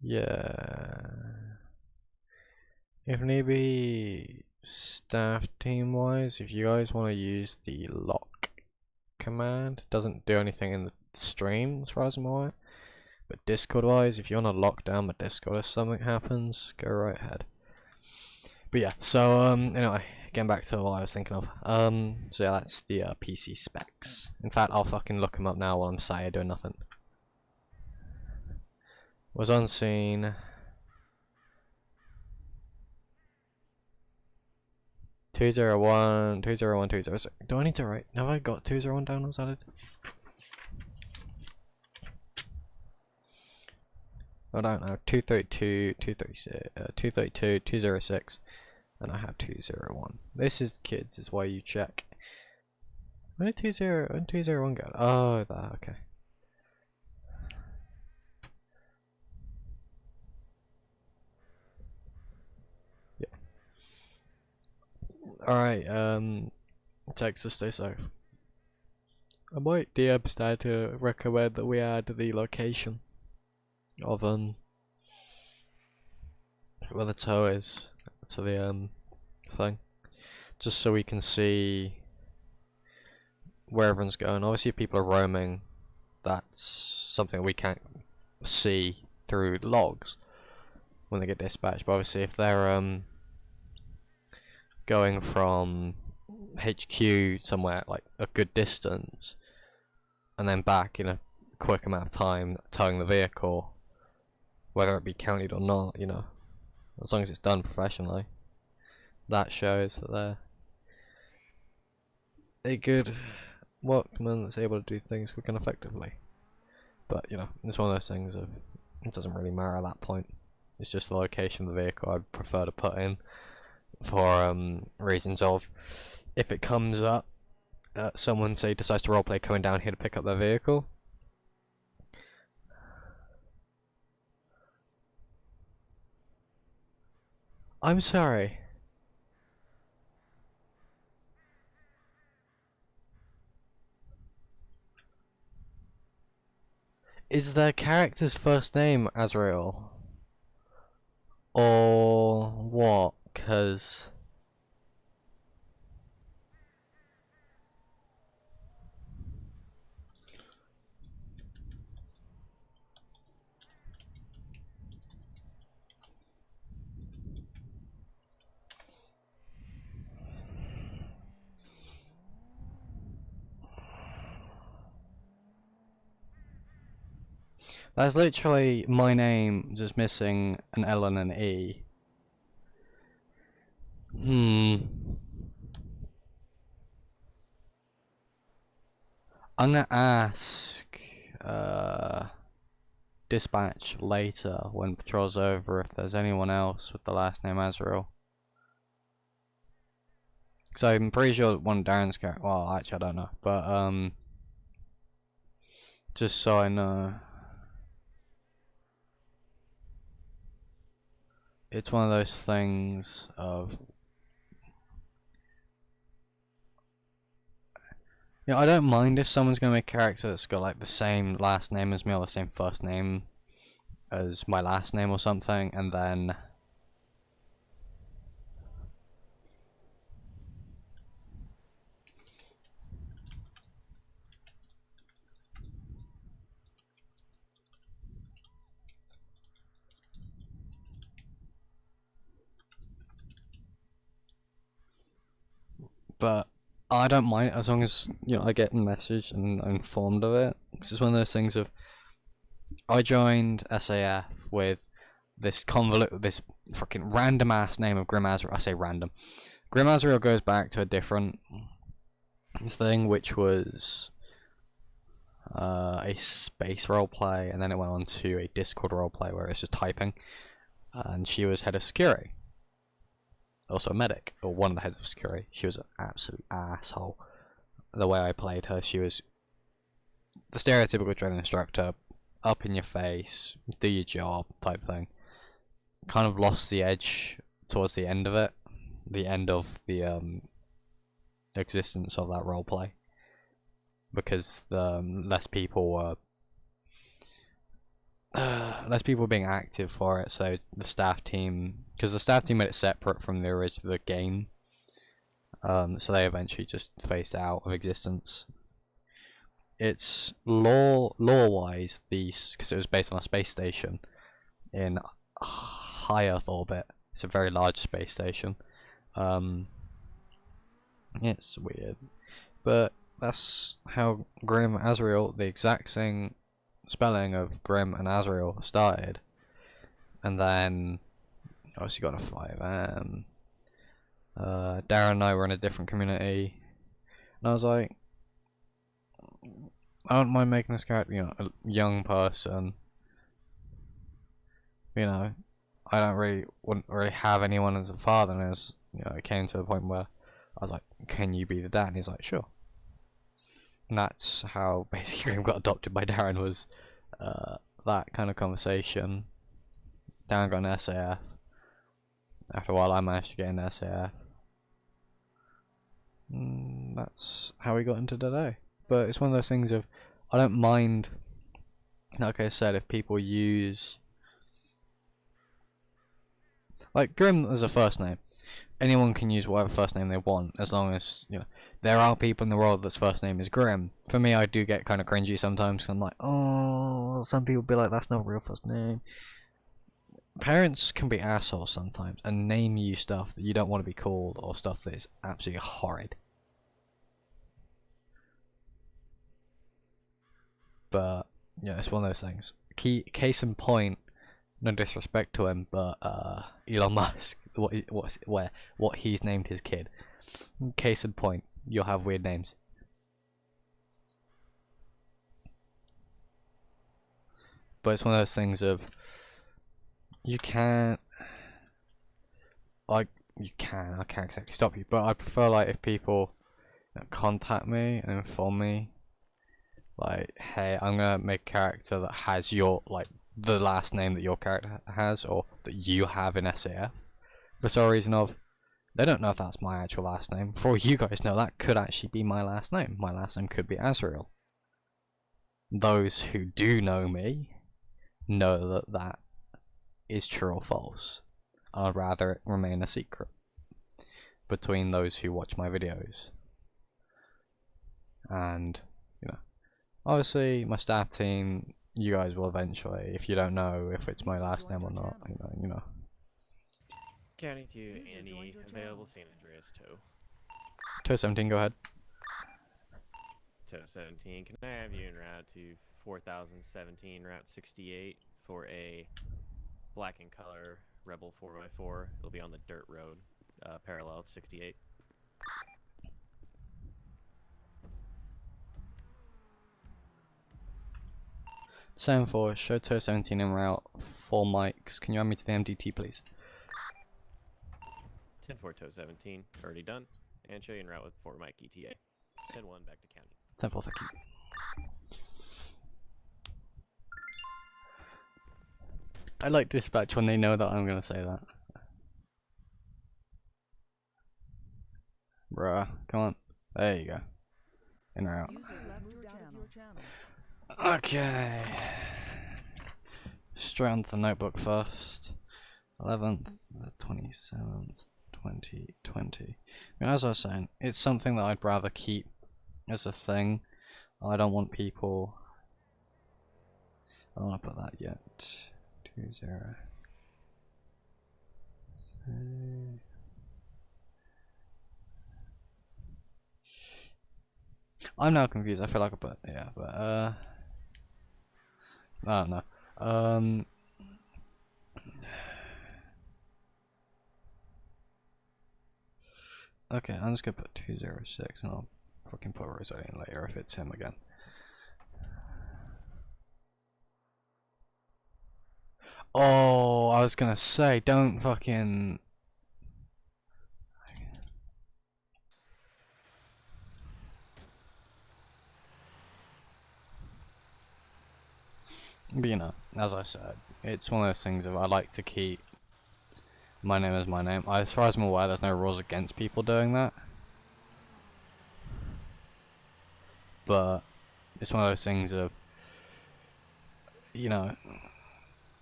Yeah. If need be, staff team wise, if you guys want to use the lock command, it doesn't do anything in the stream as far as I'm aware. But Discord wise, if you want to lock down my Discord if something happens, go right ahead. But yeah, so anyway, getting back to what I was thinking of. So yeah, that's the PC specs. In fact, I'll fucking look them up now while I'm sat here doing nothing. Was on scene. 201, 201, 206. Do I need to write? Have I got 201 down or something? I don't know. 232, 236, 232, 206, and I have 201. This is kids, is why you check. Where did 201 go? Oh, that, okay. Yeah. Alright, Texas, stay safe. I might DM Stad to recommend that we add the location of where the tow is to the thing, just so we can see where everyone's going. Obviously if people are roaming, that's something we can't see through logs when they get dispatched, but obviously if they're going from HQ somewhere like a good distance and then back in a quick amount of time, towing the vehicle, whether it be counted or not, you know, as long as it's done professionally, that shows that they're a good workman that's able to do things quick and effectively. But you know, it's one of those things of it doesn't really matter at that point. It's just the location of the vehicle I'd prefer to put in for reasons of if it comes up, someone say decides to roleplay coming down here to pick up their vehicle. I'm sorry. Is their character's first name Azrael? Or what? 'Cause that's literally my name, just missing an L and an E. I'm gonna ask dispatch later when patrol's over if there's anyone else with the last name Azrael. So I'm pretty sure one of Darren's character. Well, actually I don't know, but just so I know. It's one of those things of, you know, I don't mind if someone's gonna make a character that's got like the same last name as me or the same first name as my last name or something, and then but I don't mind as long as I get a message and I'm informed of it. Because it's one of those things of I joined SAF with this fucking random ass name of Grim Azrael. I say random. Grim Azrael goes back to a different thing, which was a space roleplay, and then it went on to a Discord roleplay where it's just typing. And she was head of security, also a medic, or one of the heads of security. She was an absolute asshole. The way I played her, she was the stereotypical training instructor, up in your face, do your job type thing. Kind of lost the edge towards the end of it, the end of the existence of that roleplay, because the less people were being active for it. So the staff team, because the staff team made it separate from the game, so they eventually just phased out of existence. It's lore-wise, because it was based on a space station in high Earth orbit. It's a very large space station. It's weird, but that's how Grim Azrael, the exact same spelling of Grim and Azrael, started. And then obviously got a 5M. Darren and I were in a different community, and I was like, I don't mind making this character, a young person. I wouldn't really have anyone as a father, and it came to a point where I was like, can you be the dad? And he's like, sure. And that's how basically Grim got adopted by Darren, was that kind of conversation. Darren got an SAF. After a while I managed to get an SAF. That's how we got into today. But it's one of those things of, I don't mind, like I said, if people use, like, Grim as a first name. Anyone can use whatever first name they want, as long as, there are people in the world that's first name is Grim. For me, I do get kind of cringy sometimes, because I'm like, oh, some people be like, that's not a real first name. Parents can be assholes sometimes, and name you stuff that you don't want to be called, or stuff that is absolutely horrid. But it's one of those things. Case in point, no disrespect to him, but Elon Musk, what he's named his kid. Case in point, you'll have weird names. But it's one of those things of, I can't exactly stop you, but I prefer, like, if people contact me and inform me, like, hey, I'm gonna make a character that has the last name that your character has, or that you have in SAF, for some reason they don't know if that's my actual last name. For all you guys know, that could actually be my last name. My last name could be Azrael. Those who do know me know that that is true or false. I'd rather it remain a secret between those who watch my videos. And, obviously my staff team, you guys will eventually, if you don't know if it's my last name or not, County to User joined any your available channel. San Andreas tow. Toe 17, go ahead. Tow 17, can I have you en route to 4017 Route 68 for a black and color Rebel 4x4? It'll be on the dirt road, parallel to 68. Sam 4, show Toe 17 en route, 4 mics. Can you add me to the MDT, please? 10-4 tow 17, already done. And show you en route with 4 mic ETA. 10-1 back to county. 10-4, thank you. I like dispatch when they know that I'm gonna say that. Bruh, come on. There you go. In or out. User left your channel. Okay. Straight onto the notebook first. 11th, the 27th, 2020. As I was saying, it's something that I'd rather keep as a thing. I don't want people. I don't want to put that yet. 20. I'm now confused. I feel like I put yeah, but I don't know. Okay, I'm just gonna put 206 and I'll fucking put Rosalian later if it's him again. Oh, I was gonna say, don't fucking. But you know, as I said, it's one of those things of I like to keep my name as my name. As far as I'm aware, there's no rules against people doing that. But it's one of those things of, you know,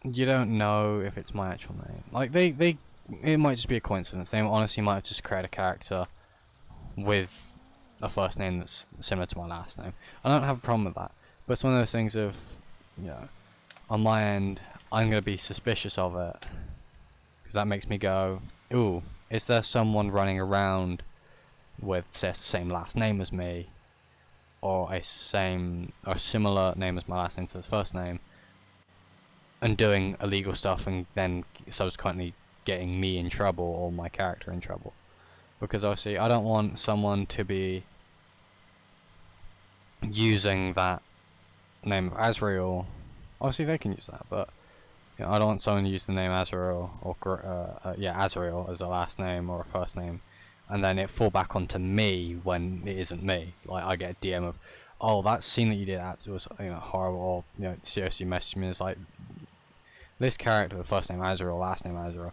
you don't know if it's my actual name. Like it might just be a coincidence. They honestly might have just created a character with a first name that's similar to my last name. I don't have a problem with that. But it's one of those things of, you know, on my end, I'm gonna be suspicious of it because that makes me go, ooh, is there someone running around with say the same last name as me, or a similar name as my last name to the first name, and doing illegal stuff and then subsequently getting me in trouble or my character in trouble? Because obviously I don't want someone to be using that name of Azrael. Obviously they can use that, but you know, I don't want someone to use the name Azrael or Azrael as a last name or a first name, and then it fall back onto me when it isn't me. Like I get a DM of, oh, that scene that you did was horrible, or seriously message me, it's like, this character with first name Azrael, last name Azrael,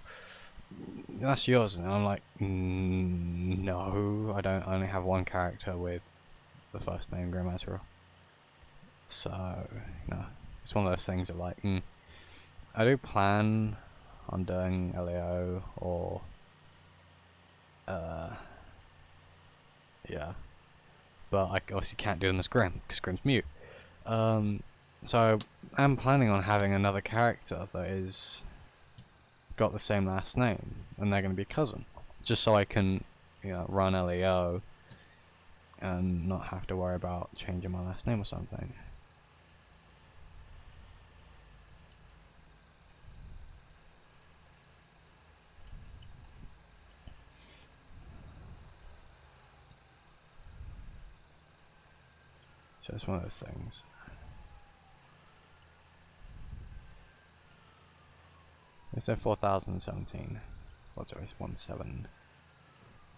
that's yours. And I'm like, no, I don't. I only have one character with the first name Grim Azrael. So, it's one of those things of like, I do plan on doing LEO or, yeah, but I obviously can't do them as Grim, because Grim's mute. So I'm planning on having another character that is got the same last name, and they're going to be cousin, just so I can, run LEO and not have to worry about changing my last name or something. So it's one of those things. It's a 4017. What's it? 17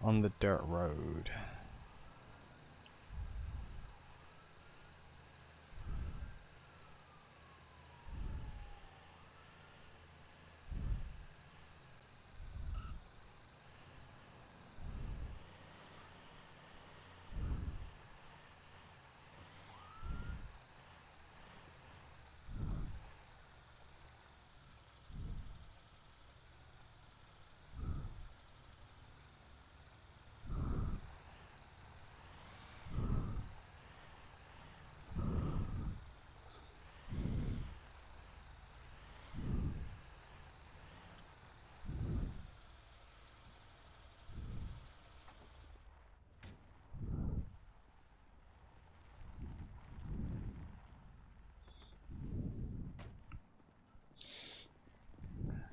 on the dirt road.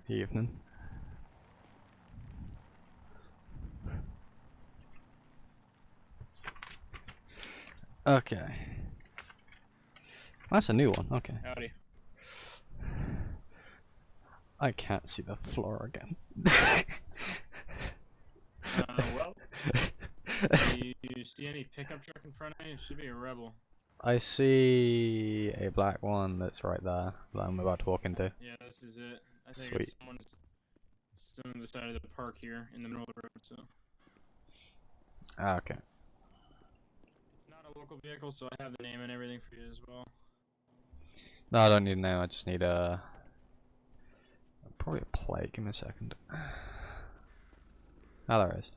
Evening. Okay. That's a new one. Okay. Howdy. I can't see the floor again. Well, do you see any pickup truck in front of me? It should be a Rebel. I see a black one that's right there that I'm about to walk into. Yeah, this is it. I think Sweet. it's someone decided to park here in the middle of the road, so. Ah, okay. It's not a local vehicle, so I have the name and everything for you as well. No, I don't need a name. I just need probably a plate. Give me a second. Ah, there is.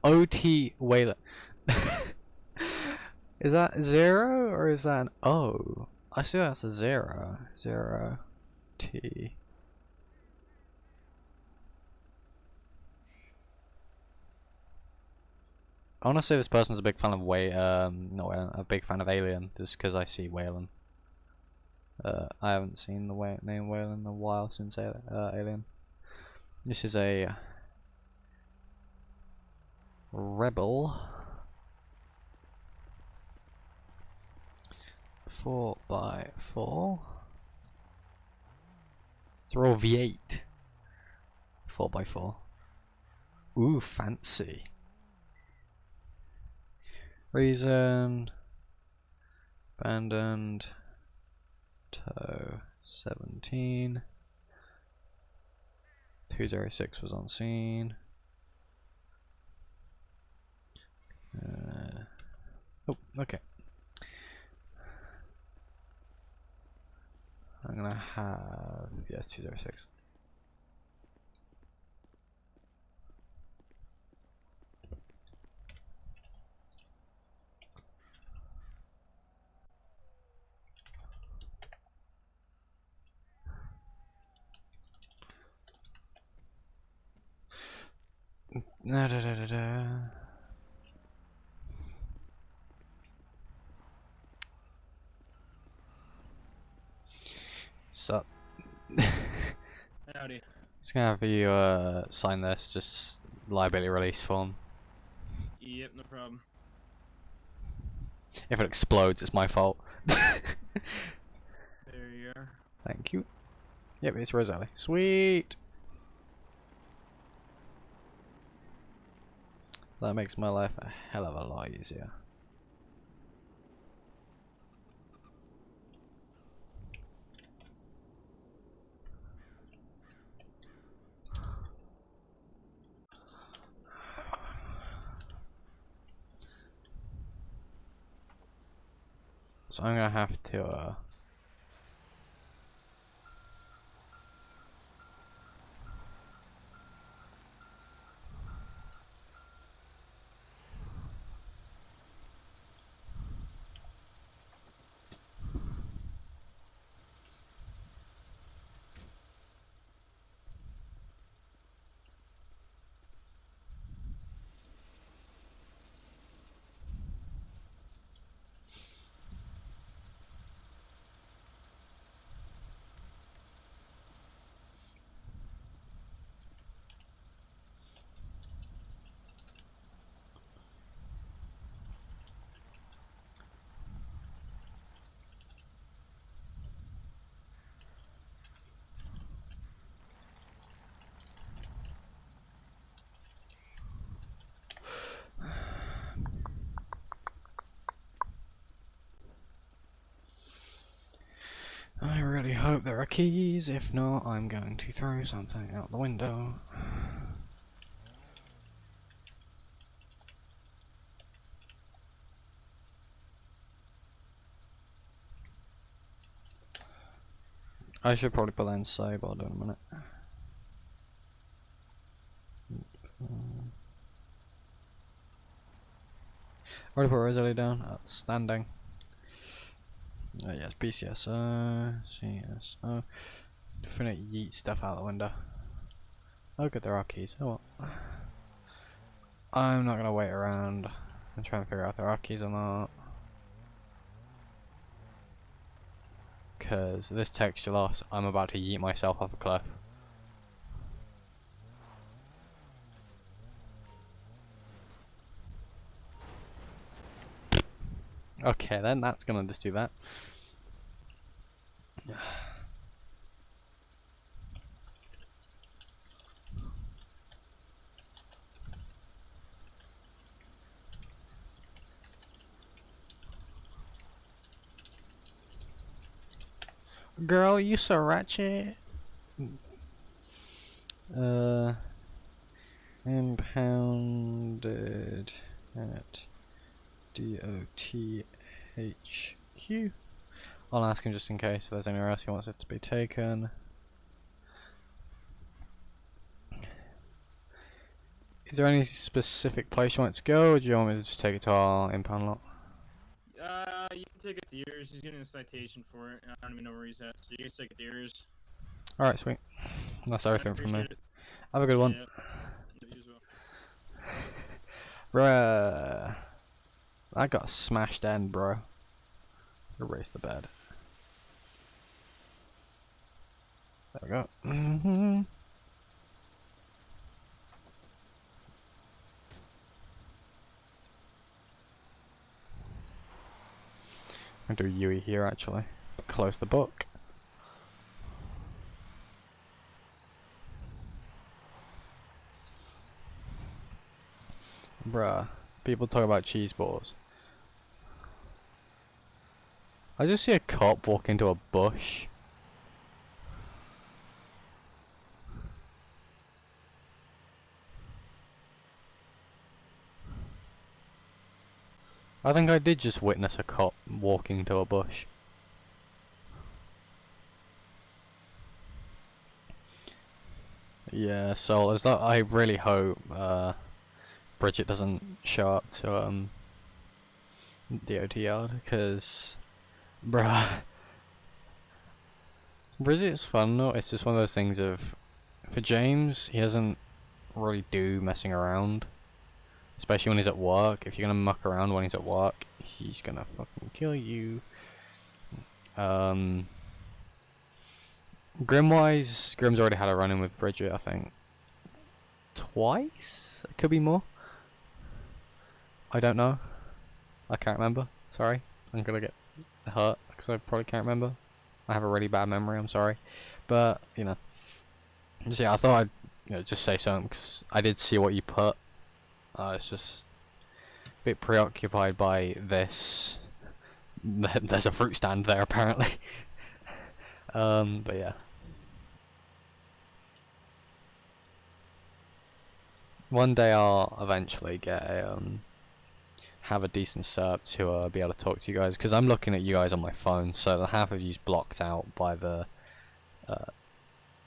OT Wayland. Is that 0 or is that an O? I see that's a 0. 0 T. I want to say this person's a big fan of not Wayland, a big fan of Alien, just because I see Wayland. I haven't seen the name Wayland in a while since Alien. This is a Rebel 4x4. They're all V8 4x4. Ooh, fancy. Reason. Abandoned. Tow 17. 206 was on scene. Oh, okay. I'm gonna have, yes, 206. Da, da, da, da, da. Sup? Howdy. Just gonna have you sign this, just liability release form. Yep, no problem. If it explodes, it's my fault. There you are. Thank you. Yep, it's Roselli. Sweet! That makes my life a hell of a lot easier. So I'm gonna have to I really hope there are keys. If not, I'm going to throw something out the window. I should probably put that inside, but I'll do it in a minute. Already put Rosalie down. Outstanding. Yes, BCSO, CSO. Finna yeet stuff out the window. Oh good, there are keys. Oh well. I'm not gonna wait around and try and figure out if there are keys or not. Cause this texture loss, I'm about to yeet myself off a cliff. Okay, then that's gonna just do that. Girl, you so ratchet. Impounded at DOTHQ. I'll ask him just in case if there's anywhere else he wants it to be taken. Is there any specific place you want it to go, or do you want me to just take it to our impound lot? You can take it to yours. He's getting a citation for it. I don't even know where he's at, so you can take it to yours. Alright, sweet. That's everything from me. Appreciate it. Have a good one. Yeah. You as well. Bruh. I got a smashed end, bro. Erase the bed. There we go. I'm gonna do Yui here actually. Close the book. Bruh. People talk about cheese balls. I just see a cop walk into a bush. I think I did just witness a cop walking into a bush. Yeah, so as that I really hope Bridget doesn't show up to DOT yard, because bruh, Bridget's fun though. It's just one of those things of, for James, he doesn't really do messing around. Especially when he's at work. If you're gonna muck around when he's at work, he's gonna fucking kill you. Grim's already had a run-in with Bridget, I think. Twice? It could be more. I don't know. I can't remember. Sorry. I'm gonna get hurt because I probably can't remember. I have a really bad memory, I'm sorry. But, you know. Just, yeah, I thought I'd just say something because I did see what you put. It's just a bit preoccupied by this. There's a fruit stand there apparently. But yeah. One day I'll eventually get a have a decent setup to be able to talk to you guys, because I'm looking at you guys on my phone, so the half of you's blocked out by the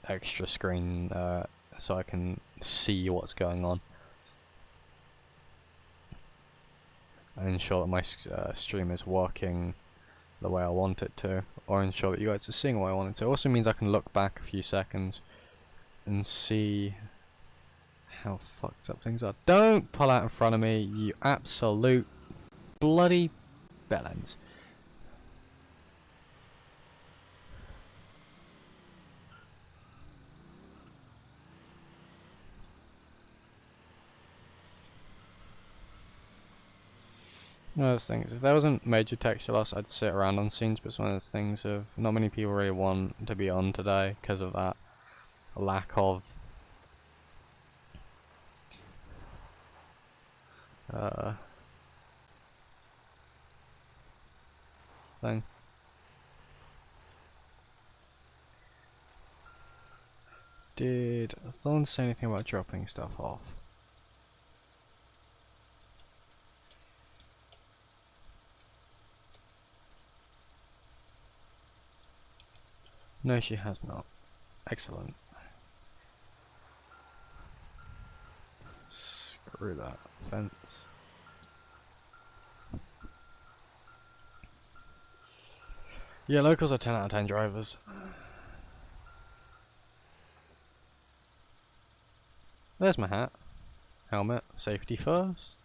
extra screen, so I can see what's going on. And ensure that my stream is working the way I want it to, or ensure that you guys are seeing what I want it to. It also means I can look back a few seconds and see how fucked up things are. Don't pull out in front of me, you absolute bloody bellends. One of those things, if there wasn't major texture loss, I'd sit around on scenes, but it's one of those things of not many people really want to be on today because of that lack of thing. Did Thorn say anything about dropping stuff off? No, she has not. Excellent. Screw that fence. Yeah, locals are 10 out of 10 drivers. There's my hat. Helmet. Safety first.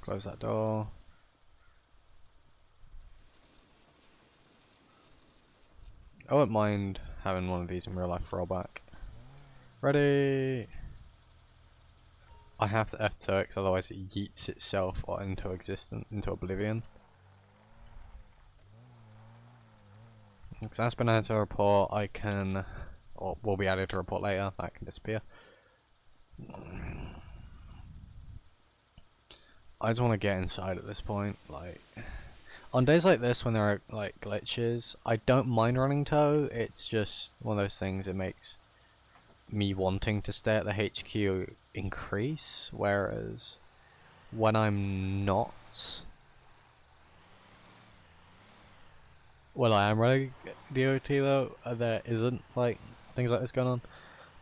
Close that door. I wouldn't mind having one of these in real life rollback. Ready? I have to F2 because otherwise it yeets itself into existence, into oblivion. Because been added to a report, I can, or will be added to a report later, that can disappear. I just want to get inside at this point, like, on days like this when there are like glitches, I don't mind running tow, it's just one of those things that makes me wanting to stay at the HQ increase, whereas when I'm not, well, I am running DOT though, there isn't like things like this going on,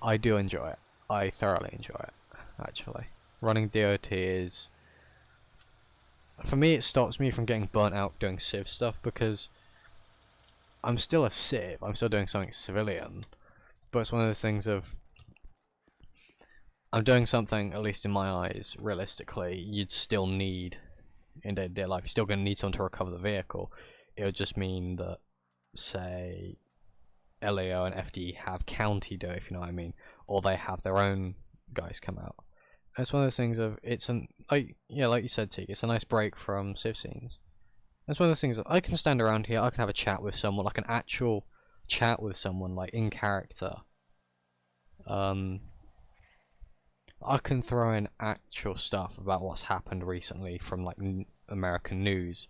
I do enjoy it. I thoroughly enjoy it, actually. Running DOT is, for me, it stops me from getting burnt out doing civ stuff, because I'm still a civ, I'm still doing something civilian, but it's one of those things of, I'm doing something, at least in my eyes, realistically, you'd still need in day-to-day life. You're still going to need someone to recover the vehicle. It would just mean that, say, LAO and FD have county do it, if you know what I mean, or they have their own guys come out. And it's one of those things of like you said, Teague, it's a nice break from civ scenes. It's one of those things that I can stand around here, I can have a chat with someone, like an actual chat with someone, like in character. I can throw in actual stuff about what's happened recently from like American news,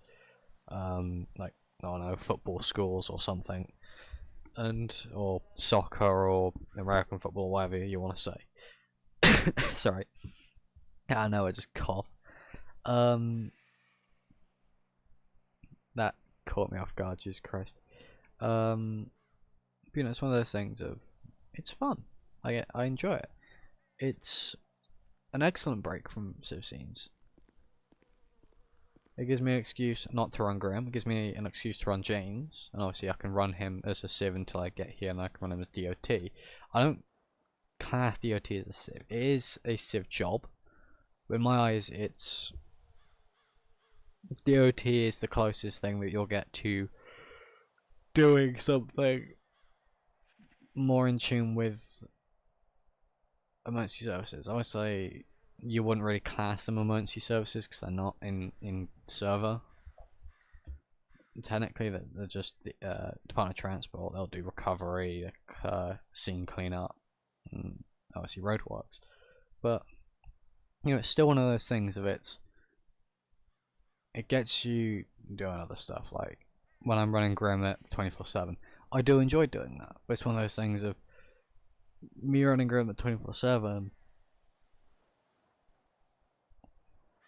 like I don't know, football scores or something, or soccer or American football, whatever you want to say. Sorry, I know I just coughed. That caught me off guard. Jesus Christ. But, you know, it's one of those things of it's fun. I enjoy it. It's an excellent break from civ scenes. It gives me an excuse not to run Grim. It gives me an excuse to run James, and obviously I can run him as a civ until I get here, and I can run him as DOT. I don't class DOT as a civ. It is a civ job, but in my eyes, it's DOT is the closest thing that you'll get to doing something more in tune with emergency services. Obviously, you wouldn't really class them emergency services because they're not in server. Technically, they're just the Department of Transport. They'll do recovery, scene cleanup, and obviously roadworks. But you know, it's still one of those things of it gets you doing other stuff. Like when I'm running Grim at 24/7, I do enjoy doing that. But it's one of those things of me running Grim at 24/7.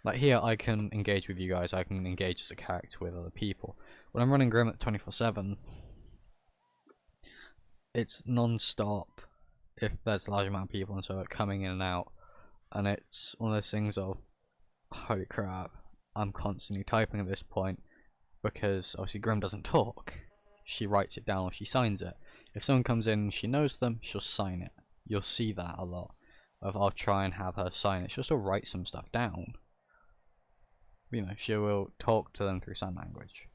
Like here, I can engage with you guys. I can engage as a character with other people. When I'm running Grim at 24/7, it's non-stop. If there's a large amount of people and so coming in and out, and it's one of those things of, holy crap, I'm constantly typing at this point because obviously Grim doesn't talk. She writes it down or she signs it. If someone comes in and she knows them, she'll sign it. You'll see that a lot. I'll try and have her sign it. She'll still write some stuff down. You know, she will talk to them through sign language.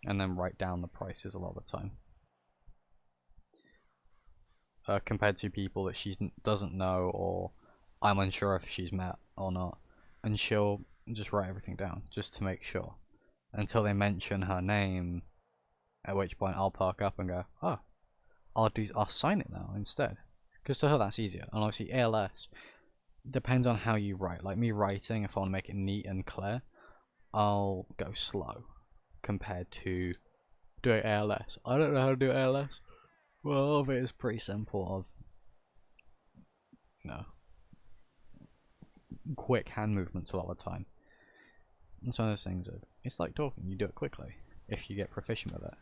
And then write down the prices a lot of the time. Compared to people that she doesn't know, or I'm unsure if she's met or not. And she'll just write everything down, just to make sure. Until they mention her name, at which point I'll perk up and go, oh, I'll sign it now instead. Because to her that's easier. And obviously ALS depends on how you write. Like me writing, if I want to make it neat and clear, I'll go slow compared to doing ALS. I don't know how to do ALS. Well, a lot of it is pretty simple of, you know, quick hand movements a lot of the time. And some of those things are, it's like talking, you do it quickly if you get proficient with it.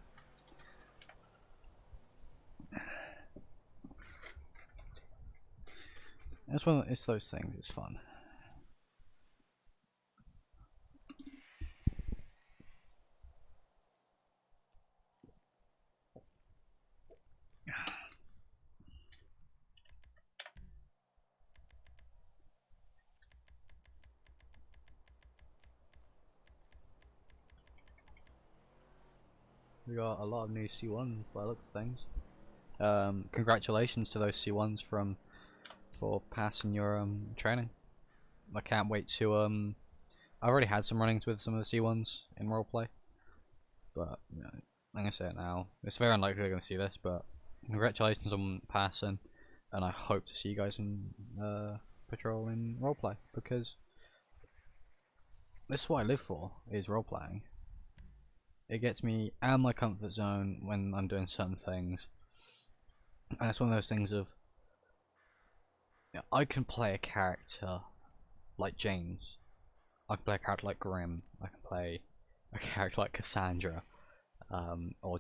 It's those things, it's fun. We got a lot of new C1s by the looks of things. Congratulations to those C1s for passing your training. I can't wait to I already had some runnings with some of the C1s in roleplay, but you know, I'm gonna say it now. It's very unlikely they're gonna see this, but congratulations on passing, and I hope to see you guys in patrol in roleplay, because this is what I live for, is roleplaying. It gets me out of my comfort zone when I'm doing certain things, and it's one of those things of, you know, I can play a character like James, I can play a character like Grim, I can play a character like Cassandra, or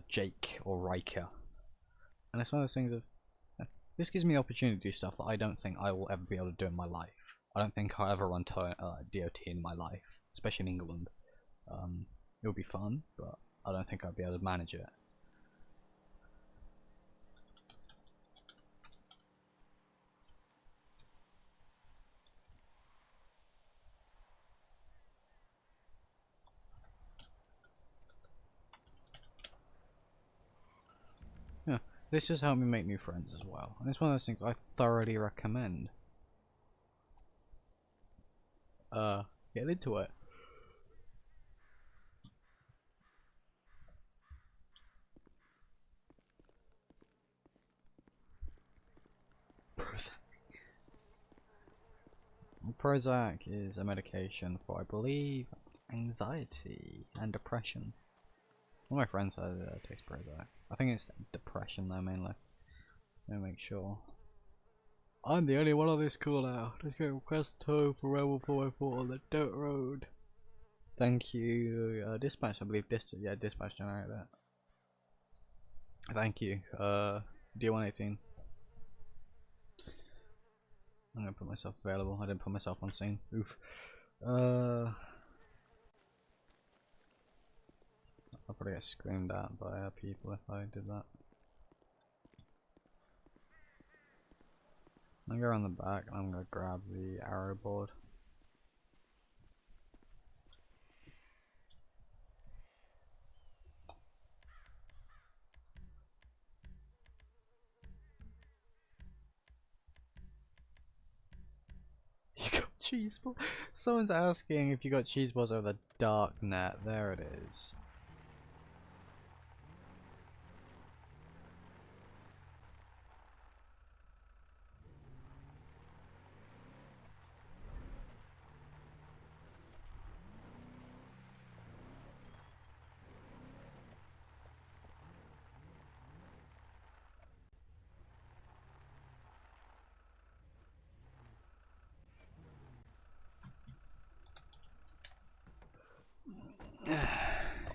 Jake or Riker, and it's one of those things of, this gives me the opportunity to do stuff that I don't think I will ever be able to do in my life. I don't think I'll ever run DOT in my life, especially in England. It would be fun, but I don't think I'd be able to manage it. Yeah, this has helped me make new friends as well, and it's one of those things I thoroughly recommend. Get into it. Prozac. Prozac is a medication for, I believe, anxiety and depression. One of my friends takes Prozac. I think it's depression though, mainly. Let me make sure. I'm the only one on this call now. Let's go request tow for Rebel 404 on the dirt road. Thank you, dispatch. I believe dispatch generated that. Thank you, D118. I'm gonna put myself available. I didn't put myself on scene. Oof. I'll probably get screamed at by people if I did that. I'm gonna go around the back and I'm gonna grab the arrow board. You got cheese balls? Someone's asking if you got cheese balls over the dark net. There it is.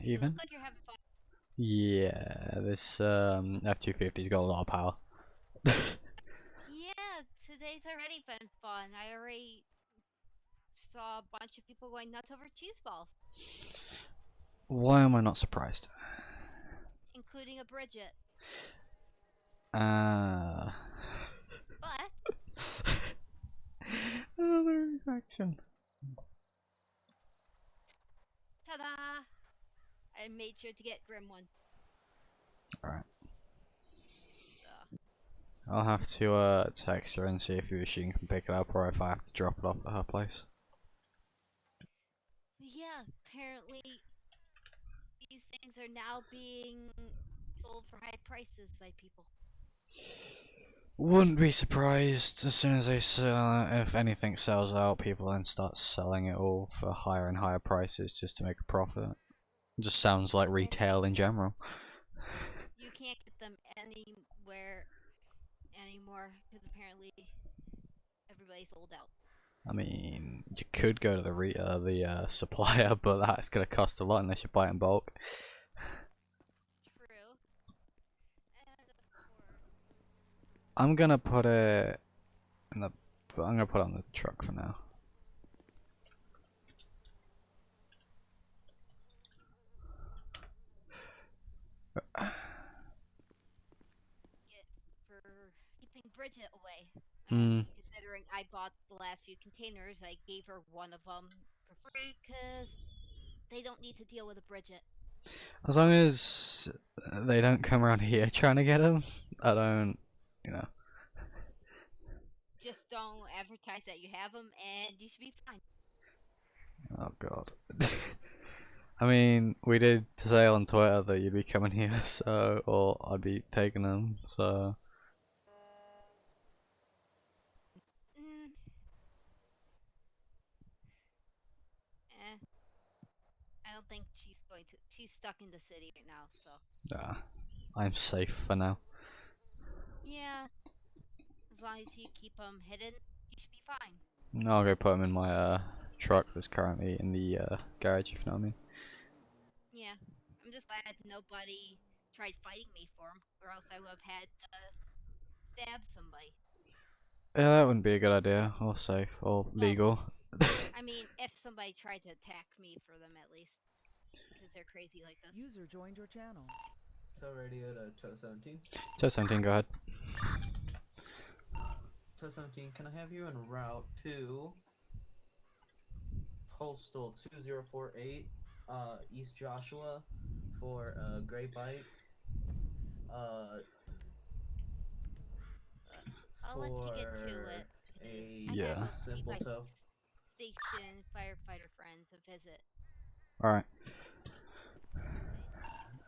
Even? Looks like you're having fun. Yeah, this F-250's got a lot of power. Yeah, today's already been fun. I already saw a bunch of people going nuts over cheese balls, Why am I not surprised? including a Bridget. But Another reaction. ta-da! I made sure to get Grim one. Alright. So, I'll have to text her and see if she can pick it up or if I have to drop it off at her place. yeah, apparently these things are now being sold for high prices by people. Wouldn't be surprised as soon as they sell, if anything sells out, people then start selling it all for higher and higher prices just to make a profit. It just sounds like retail in general. You can't get them anywhere anymore because apparently everybody's sold out. I mean, you could go to the supplier, but that's gonna cost a lot unless you buy it in bulk. True. And of course, I'm gonna put it in the. I'm gonna put it on the truck for now. for keeping Bridget away. Hmm. Considering I bought the last few containers, I gave her one of them for free because they don't need to deal with a Bridget. As long as they don't come around here trying to get them, I don't, you know. Just don't advertise that you have them, and you should be fine. Oh god. I mean, we did say on Twitter that you'd be coming here, so, or I'd be taking them, so. I don't think she's going to. She's stuck in the city right now, so. Yeah, I'm safe for now. Yeah. As long as you keep them hidden, you should be fine. I'll go put them in my truck that's currently in the garage, if you know what I mean. Yeah. I'm just glad nobody tried fighting me for them, or else I would have had to stab somebody. Yeah, that wouldn't be a good idea, or safe, or legal. I mean, if somebody tried to attack me for them at least. Because they're crazy like this. User joined your channel. Tow radio to Tow 17. So 17, go ahead. Tow 17, can I have you en route to Postal 2048, East Joshua for a gray bike, I'll let you get to it. a I Yeah. gotta go see simple my tow. station firefighter friends a visit. Alright.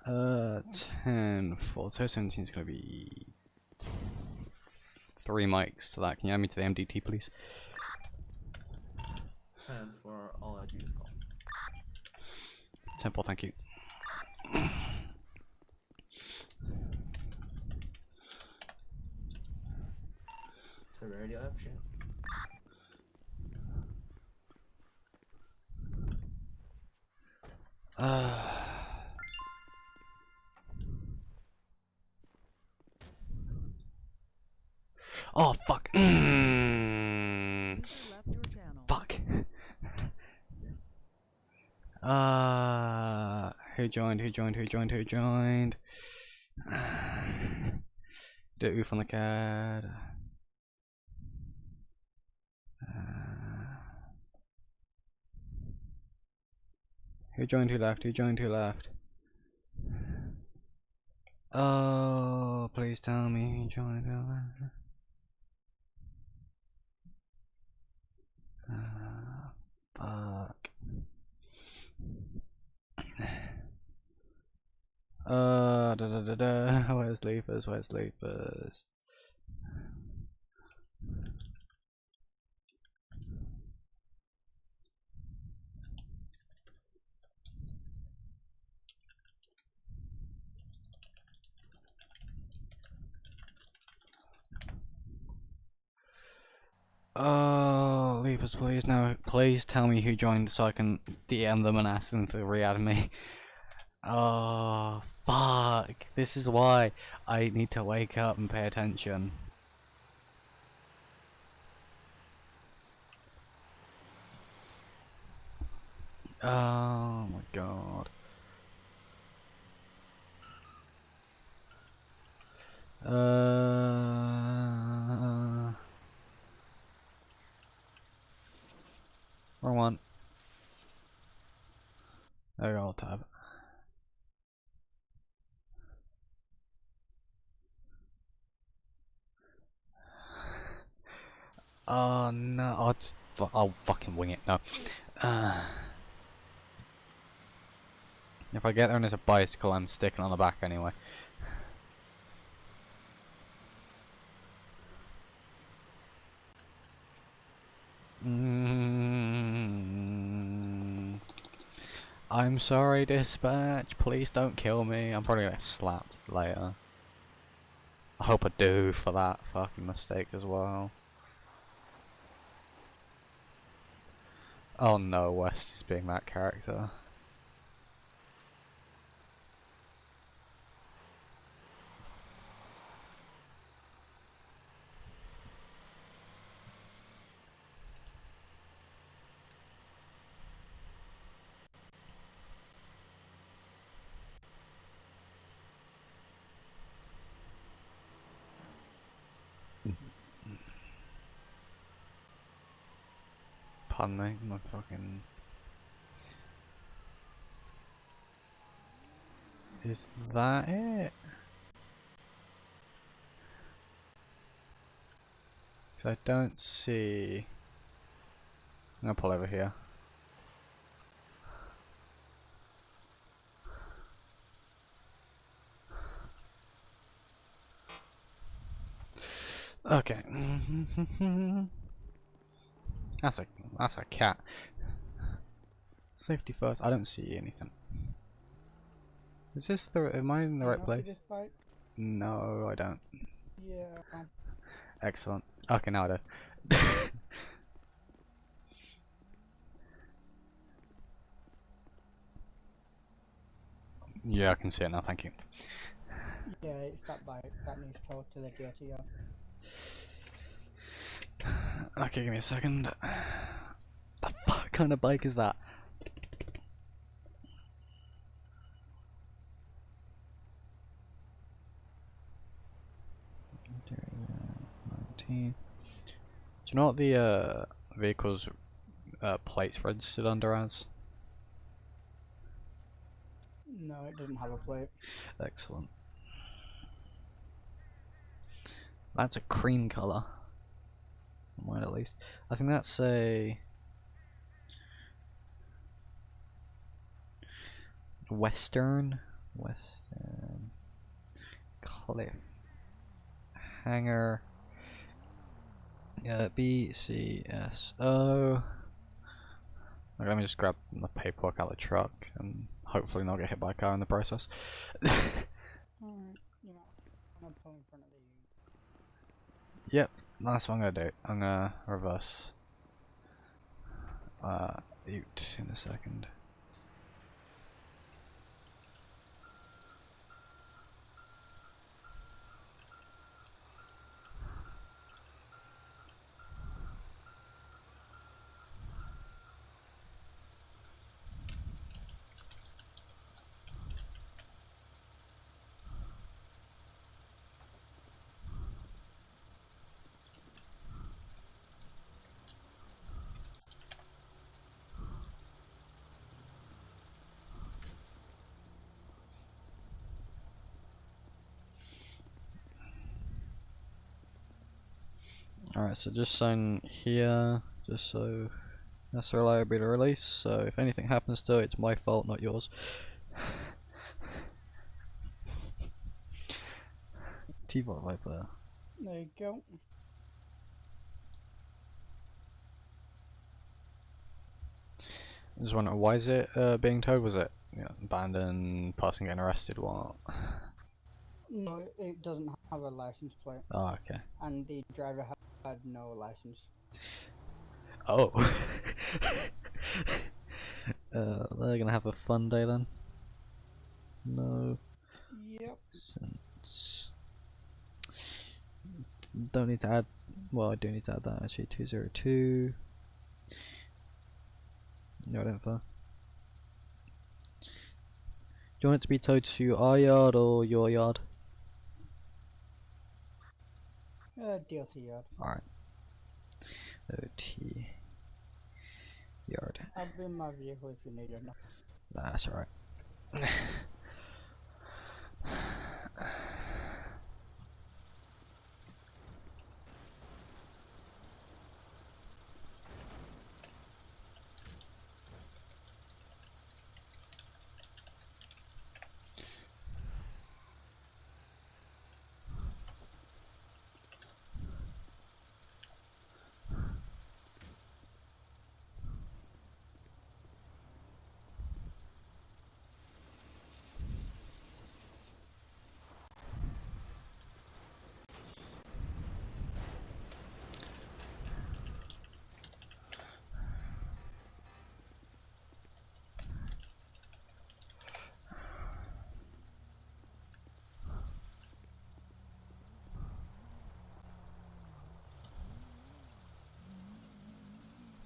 10 for so 17 is going to be 3 mics to that. Can you add me to the MDT, please? 10 for all I do is call. 10 for, thank you. To radio action. Oh, fuck. User left your channel. Fuck. Who joined? Did oof on the CAD. Who joined? Who left? Oh, please tell me who joined. Who left. Fuck. Where's Leapers? Oh, Leapers, please, no, please tell me who joined so I can DM them and ask them to re-add me. Oh, fuck. This is why I need to wake up and pay attention. Oh my god. Wrong one. There we go, tab. Oh no, I'll fucking wing it, no. If I get there and there's a bicycle, I'm sticking on the back anyway. I'm sorry, dispatch. Please don't kill me. I'm probably gonna get slapped later. I hope I do for that fucking mistake as well. Oh no, West is being that character. Pardon me, my fucking... Is that it? 'Cause I don't see... I'm gonna pull over here. Okay. That's a cat. Safety first. I don't see anything. Is this the? Am I in the right place? No, I don't. Yeah. Excellent. Okay, now I do. Yeah, I can see it now. Thank you. Yeah, it's that bike that needs towed to the DOTO. Okay, give me a second. The fuck kind of bike is that? Do you know what the vehicle's plates registered under as? No, it doesn't have a plate. Excellent. That's a cream colour. mind at least. I think that's a Western Cliff Hangar. BCSO. Okay, let me just grab the paperwork out of the truck and hopefully not get hit by a car in the process. Alright, you know, I'm gonna pull in front of the. Yep, that's what I'm gonna do. I'm gonna reverse Ute in a second. Alright, so just sign here, just so that's a reliability release, so if anything happens to it, it's my fault, not yours. T-Bot Viper. There you go. I just wonder, why is it being towed? Was it abandoned, person getting arrested, what? No, it doesn't have a license plate. Oh, okay. And the driver had no license. Oh. They're gonna have a fun day then. No. Yep. Since don't need to add. Well, I do need to add that actually. 202. No info. Do you want it to be towed to our yard or your yard? DLT yard. Alright. OT yard. I'll bring my vehicle if you need it. That's alright.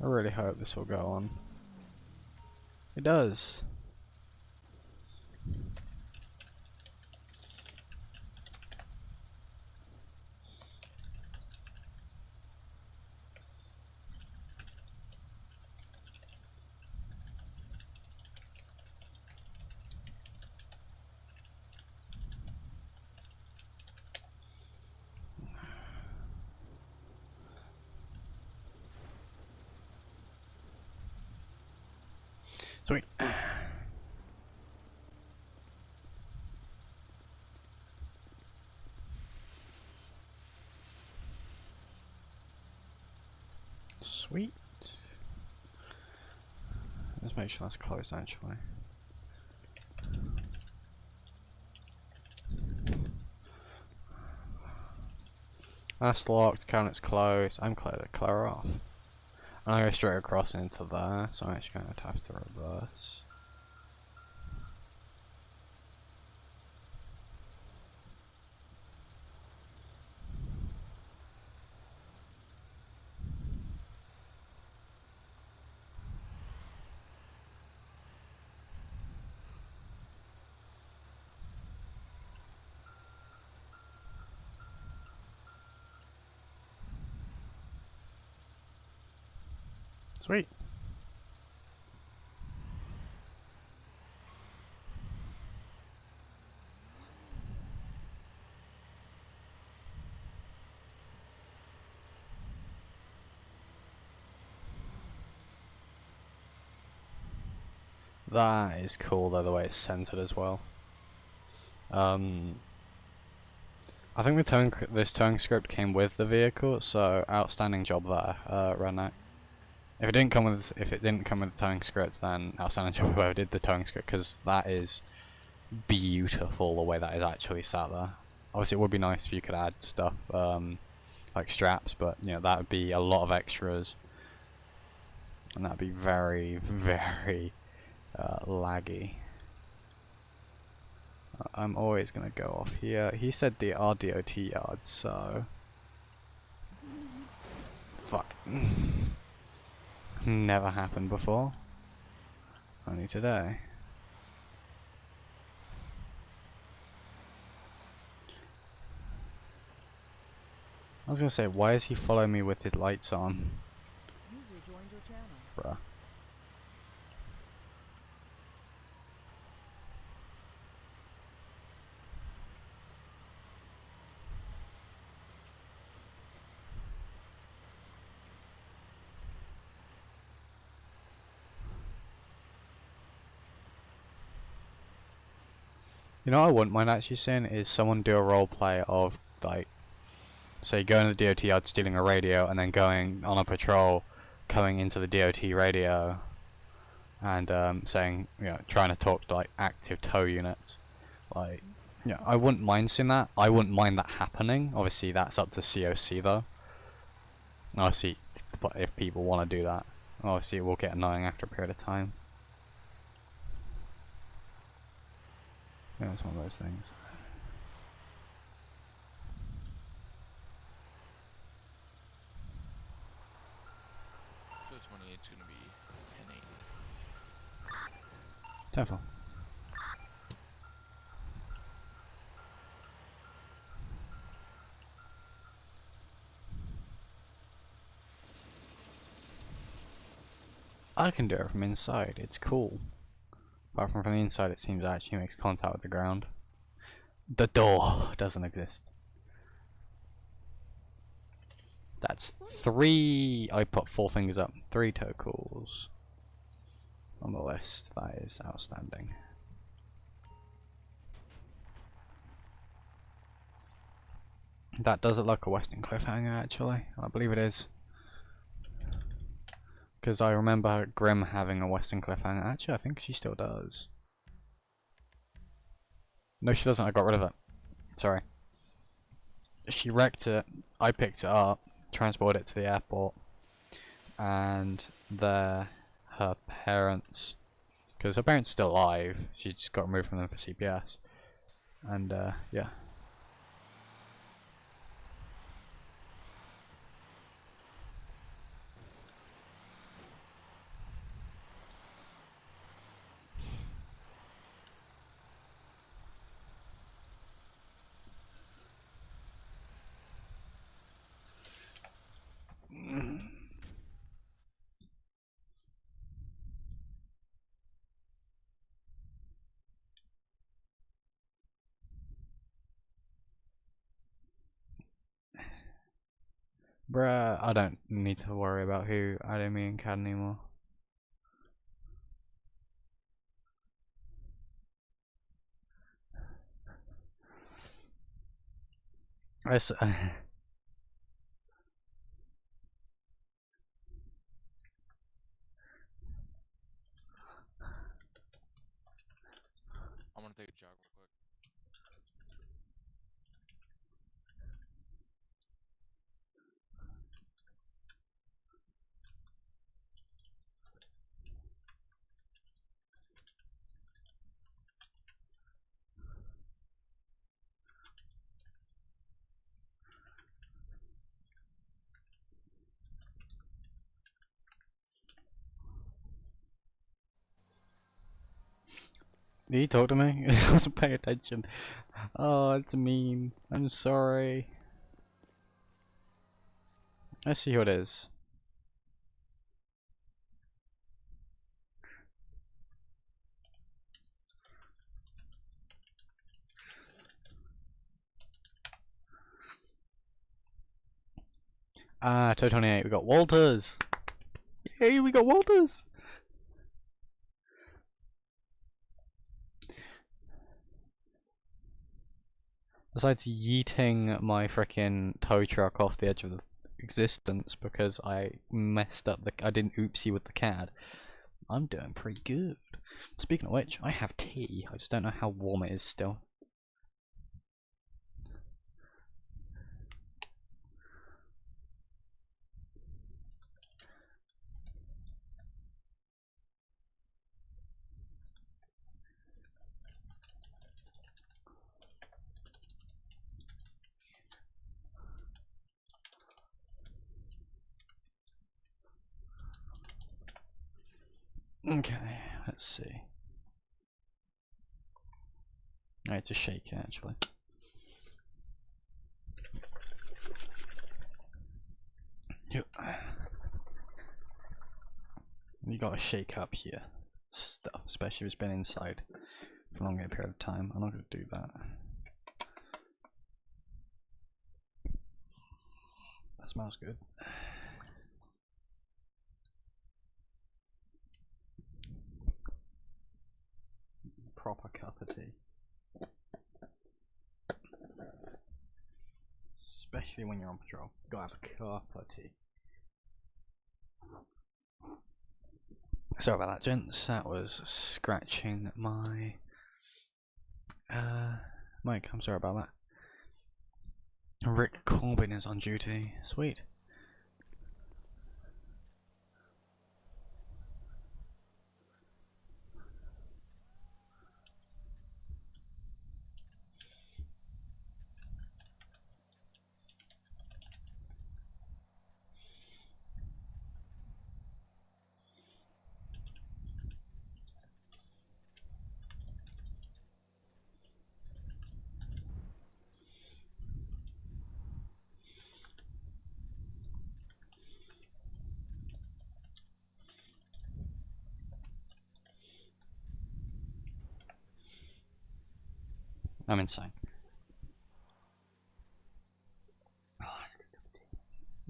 I really hope this will go on. It does. Sweet. Sweet. Let's make sure that's closed actually. That's locked, cabinet's closed. I'm clear to clear off. And I go straight across into there, so I'm actually going to have to reverse. Sweet. That is cool though, the way it's centered as well. I think this towing script came with the vehicle, so outstanding job there, Redneck. If it didn't come with the towing script, then outstanding job whoever did the towing script, because that is beautiful the way that is actually sat there. Obviously, it would be nice if you could add stuff like straps, but you know that would be a lot of extras, and that'd be very, very laggy. I'm always gonna go off here. He said the RDOT yard, so fuck. Never happened before. Only today. I was gonna say, why is he following me with his lights on? User joined your channel. Bruh. You know what I wouldn't mind actually seeing is someone do a role play of, like, say going to the DOT yard, stealing a radio, and then going on a patrol, coming into the DOT radio, and saying, you know, trying to talk to like active tow units. Like, yeah, I wouldn't mind seeing that. I wouldn't mind that happening. Obviously, that's up to COC though. Obviously, but if people want to do that, obviously it will get annoying after a period of time. Yeah, it's one of those things. So 28 is gonna be 10-8. Careful. I can do it from inside, it's cool. Apart from the inside, it seems it actually makes contact with the ground. The door doesn't exist. That's 3. I put 4 fingers up. 3 tow calls on the list. That is outstanding. That does look like a Western cliffhanger, actually. I believe it is. Because I remember Grim having a Western cliffhanger. Actually, I think she still does. No, she doesn't. I got rid of it. Sorry. She wrecked it. I picked it up, transported it to the airport, and her parents, because her parents are still alive, she just got removed from them for CPS, and yeah. Bruh, I don't need to worry about who Ademi and Cad anymore. I'm gonna take a jog real quick. Did he talk to me? I wasn't paying attention. Oh, it's mean. I'm sorry. Let's see who it is. Ah, Toe 28. We got Walters. Hey, we got Walters. Besides yeeting my frickin' tow truck off the edge of the existence because I messed up I didn't oopsie with the CAD. I'm doing pretty good. Speaking of which, I have tea. I just don't know how warm it is still. Okay, let's see. I had to shake it actually. You gotta shake up here stuff, especially if it's been inside for a longer period of time. I'm not gonna do that. That smells good. Proper cup of tea. Especially when you're on patrol. Gotta have a cup of tea. Sorry about that, gents. That was scratching my mic. I'm sorry about that. Rick Corbin is on duty. Sweet. I'm insane. Oh,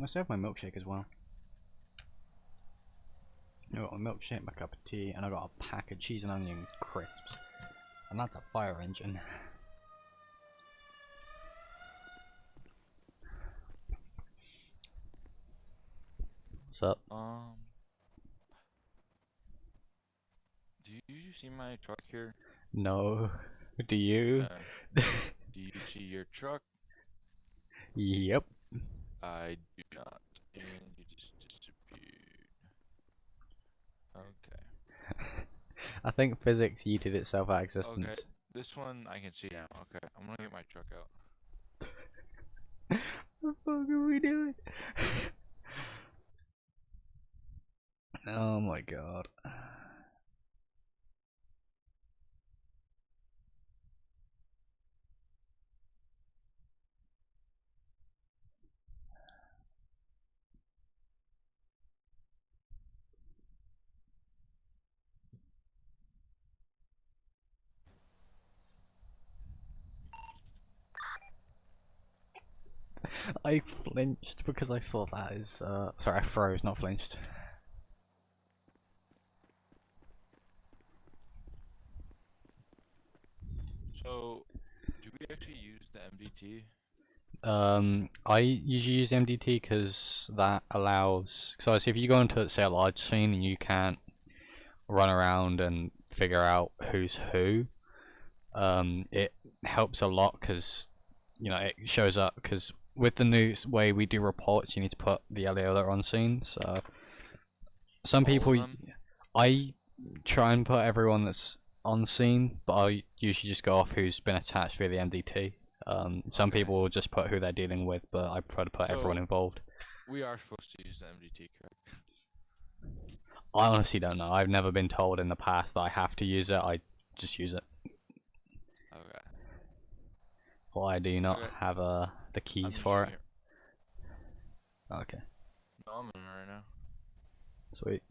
I still have my milkshake as well. I got a milkshake, my cup of tea, and I got a pack of cheese and onion crisps. And that's a fire engine. What's up? Do you see my truck here? No. Do you? Do you see your truck? Yep. I do not. And you just disappeared. Okay. I think physics yeeted itself out of existence. Okay. This one I can see now. Okay. I'm gonna get my truck out. What the fuck are we doing? Oh my god. I flinched because I thought that is sorry, I froze, not flinched. So, do we actually use the MDT? I usually use MDT because that allows. So if you go into say a large scene and you can't run around and figure out who's who, it helps a lot because you know it shows up. Because with the new way we do reports, you need to put the LEO that are on scene. So some people, I try and put everyone that's on scene, but I usually just go off who's been attached via the MDT. Some people will just put who they're dealing with, but I prefer to put everyone involved. We are supposed to use the MDT, correct? I honestly don't know. I've never been told in the past that I have to use it. I just use it. Okay. Why do you not have the keys for it? Okay. No, I'm in right now. Sweet.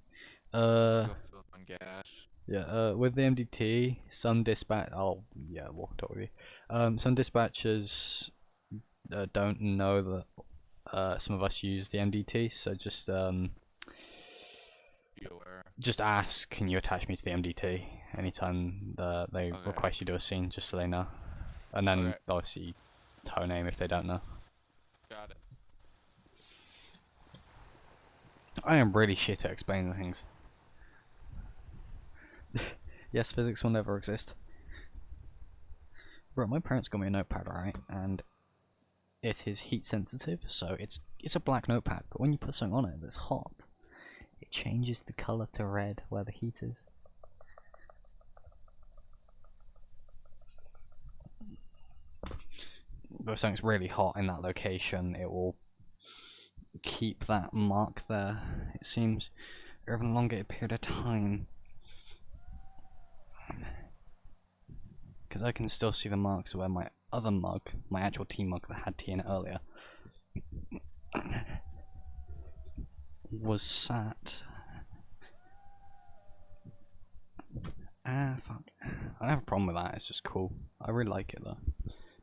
Go fill up on gas. Yeah, with the MDT, some dispatch. Oh, yeah, we'll talk with you. Some dispatchers don't know that some of us use the MDT, so just ask, can you attach me to the MDT anytime they request you do a scene, just so they know. And then obviously tow name if they don't know. Got it. I am really shit at explaining things. Yes, physics will never exist. Bro, my parents got me a notepad, right? And it is heat sensitive, so it's a black notepad, but when you put something on it that's hot, it changes the colour to red where the heat is. But if something's really hot in that location, it will keep that mark there, it seems, over an elongated period of time. Because I can still see the marks where my other mug, my actual tea mug that had tea in it earlier, was sat. Fuck. I don't have a problem with that, it's just cool. I really like it though.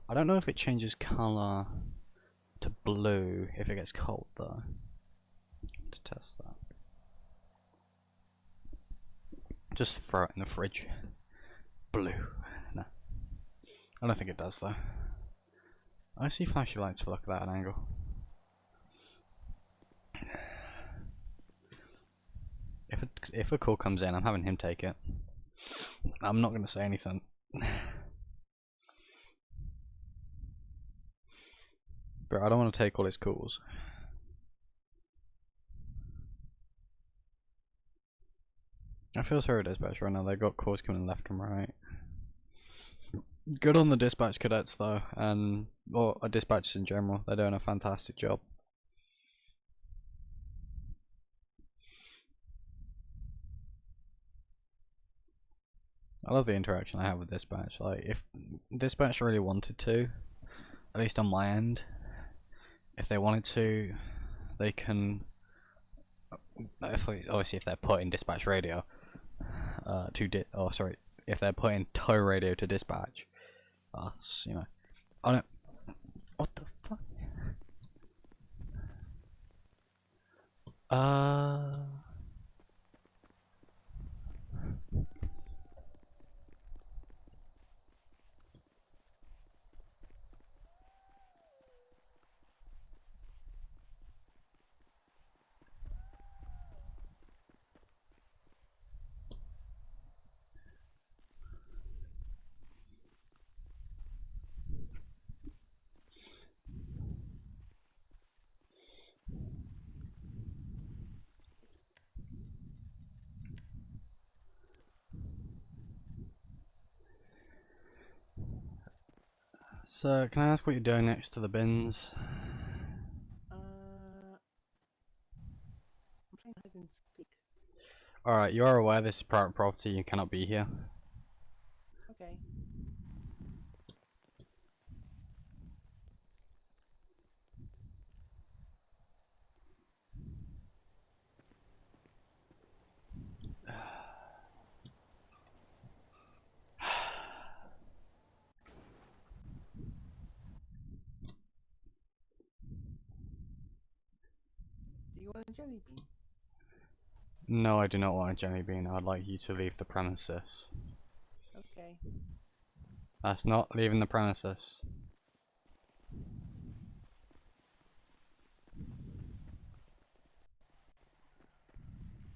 I don't know if it changes colour to blue if it gets cold though. To test that. Just throw it in the fridge. Blue. No. I don't think it does though. I see flashy lights for look at that angle. If a call comes in, I'm having him take it. I'm not gonna say anything. But I don't want to take all his calls. I feel sorry to dispatch right now, they got calls coming left and right. Good on the dispatch cadets though, and or dispatchers in general, they're doing a fantastic job. I love the interaction I have with dispatch. Like, if dispatch really wanted to, at least on my end, if they wanted to, they can. Obviously, if they're putting dispatch radio if they're putting tow radio to dispatch us, you know. I don't. What the fuck? So, can I ask what you're doing next to the bins? I'm playing hide and seek. Alright, you are aware this is private property, you cannot be here. Okay. Do you want a jelly bean? No, I do not want a jelly bean. I'd like you to leave the premises. Okay. That's not leaving the premises.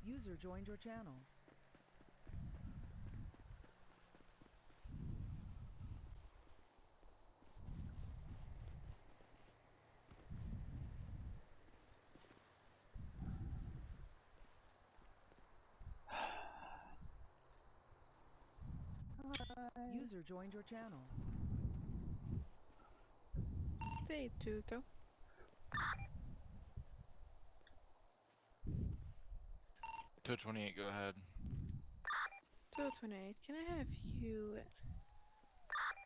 User joined your channel. User joined your channel. Stay Tuto. 228, go ahead. 228, can I have you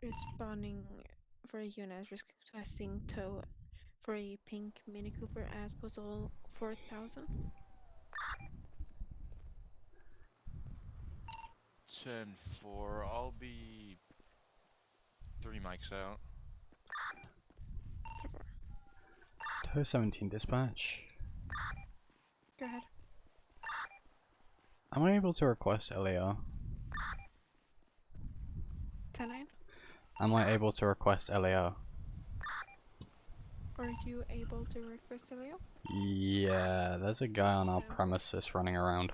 responding for a unit requesting tow for a pink Mini Cooper at Postal 4000? 10-4, I'll be 3 mics out. 217 dispatch. Go ahead. Am I able to request LAR? 10-9? Am I able to request LAR? Are you able to request a Leo? Yeah, there's a guy on our premises running around.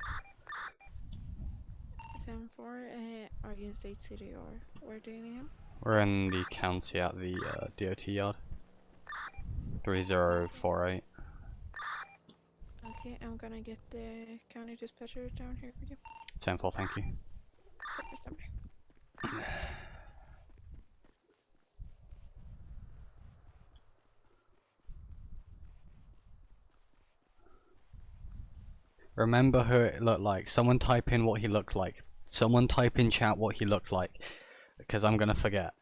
10-4, are you in State City or where do you need him? We're in the county at the DOT yard. 3048. Okay, I'm gonna get the county dispatcher down here for you. 10-4, thank you. Okay, stand by. Remember who it looked like. Someone type in what he looked like. Someone type in chat what he looked like. Because I'm gonna forget.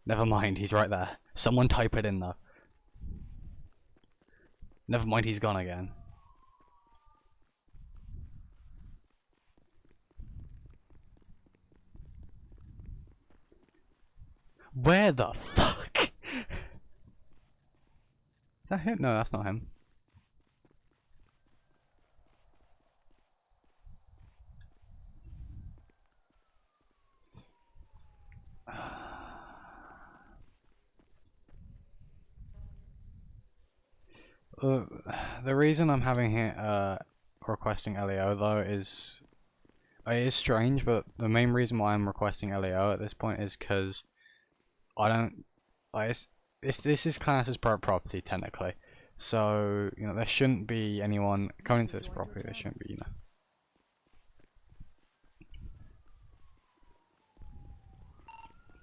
Never mind, he's right there. Someone type it in though. Never mind, he's gone again. Where the fuck? Is that him? No, that's not him. The reason I'm having here, requesting LEO though is, it is strange, but the main reason why I'm requesting LEO at this point is because I don't, this is classed as private property technically, so you know there shouldn't be anyone coming into this property. There shouldn't be, you know.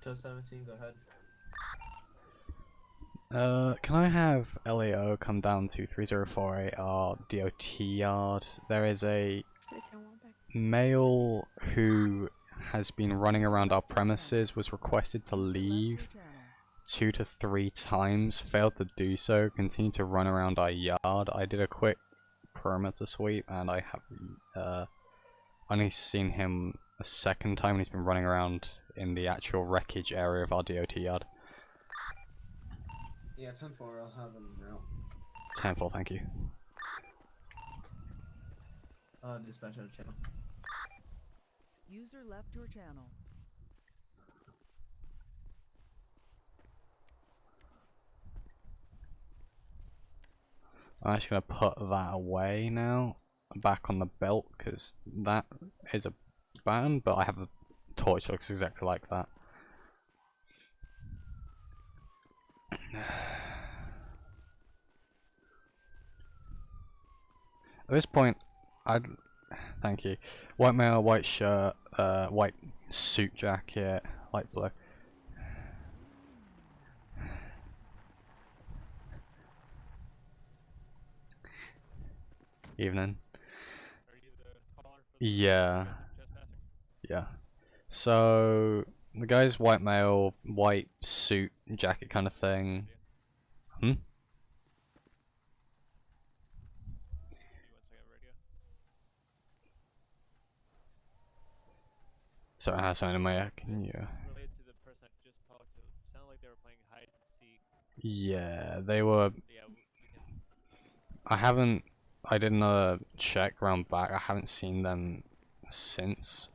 Toe 17, go ahead. Can I have LEO come down to 3048 our DOT yard? There is a male who has been running around our premises, was requested to leave 2 to 3 times, failed to do so, continued to run around our yard. I did a quick perimeter sweep and I have only seen him a second time, and he's been running around in the actual wreckage area of our DOT yard. Yeah, 10-4, I'll have him route. 10-4, thank you. Dispatch out of channel. User left your channel. I'm actually gonna put that away now, back on the belt, because that is a band, but I have a torch that looks exactly like that. At this point, thank you. White male, white shirt, white suit jacket, light blue. Evening. Yeah. Yeah. So the guy's white male, white suit, jacket kind of thing. Hmm? Sorry, I have something in my ear. Can you? Related to the person I just talked to, sounded like they were playing hide and seek. Yeah, they were. Yeah, I didn't check around back. I haven't seen them since.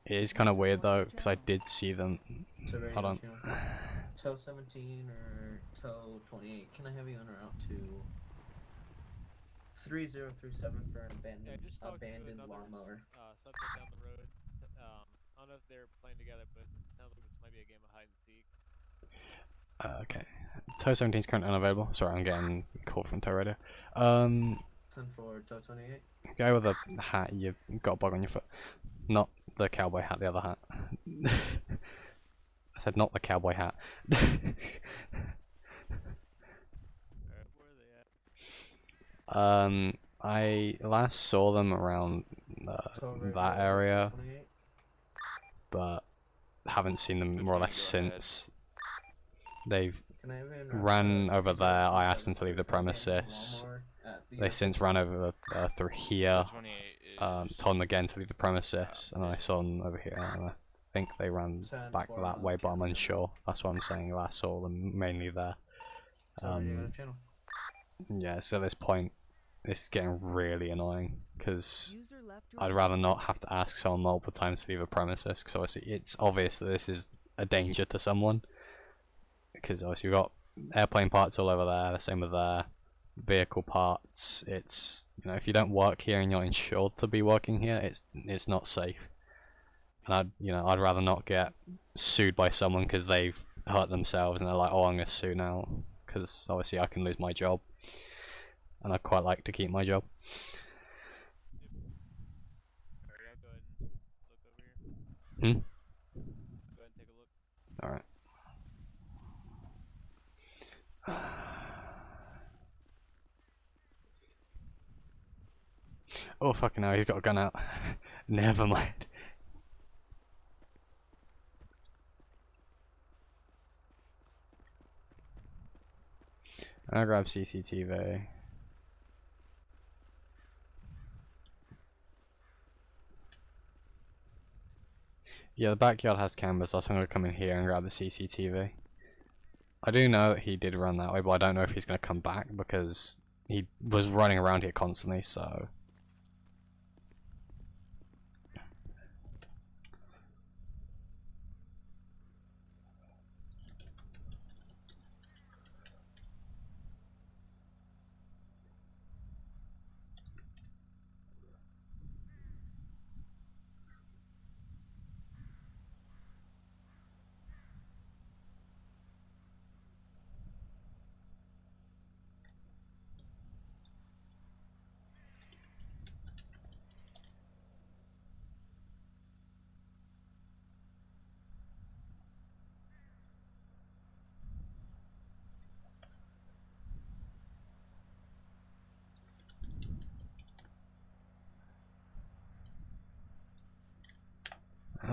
It is kind of weird though, because I did see them. Hold on. Toe 17 or toe 28. Can I have you on route to 3037 for an abandoned lawnmower? Subject down the road. I don't know if they're playing together, but it sounds like this might be a game of hide and seek. Okay. Toe 17 is currently unavailable. Sorry, I'm getting called from Toe Radio. 10 for toe 28. Guy with a hat, you've got a bug on your foot. Not the cowboy hat, the other hat. I said not the cowboy hat. I last saw them around that area, but haven't seen them more or less since. They've ran over there. I asked them to leave the premises. They since ran over through here. Told them again to leave the premises, and then I saw them over here. And I think they ran back that way, but I'm unsure. That's what I'm saying. I saw them mainly there. Yeah, so at this point, it's getting really annoying because I'd rather not have to ask someone multiple times to leave a premises, because obviously it's obvious that this is a danger to someone. because obviously we've got airplane parts all over there. The same with there. Vehicle parts. It's, you know, if you don't work here and you're insured to be working here, it's not safe. And I'd rather not get sued by someone because they've hurt themselves and they're like, oh, I'm gonna sue now, because obviously I can lose my job, and I quite like to keep my job. Alright, I'll go ahead and look over here. Hmm? Go ahead and take a look. Alright. Oh fucking hell, he's got a gun out. Never mind. I'll grab CCTV. Yeah, the backyard has cameras, so I'm going to come in here and grab the CCTV. I do know that he did run that way, but I don't know if he's going to come back because he was running around here constantly, so...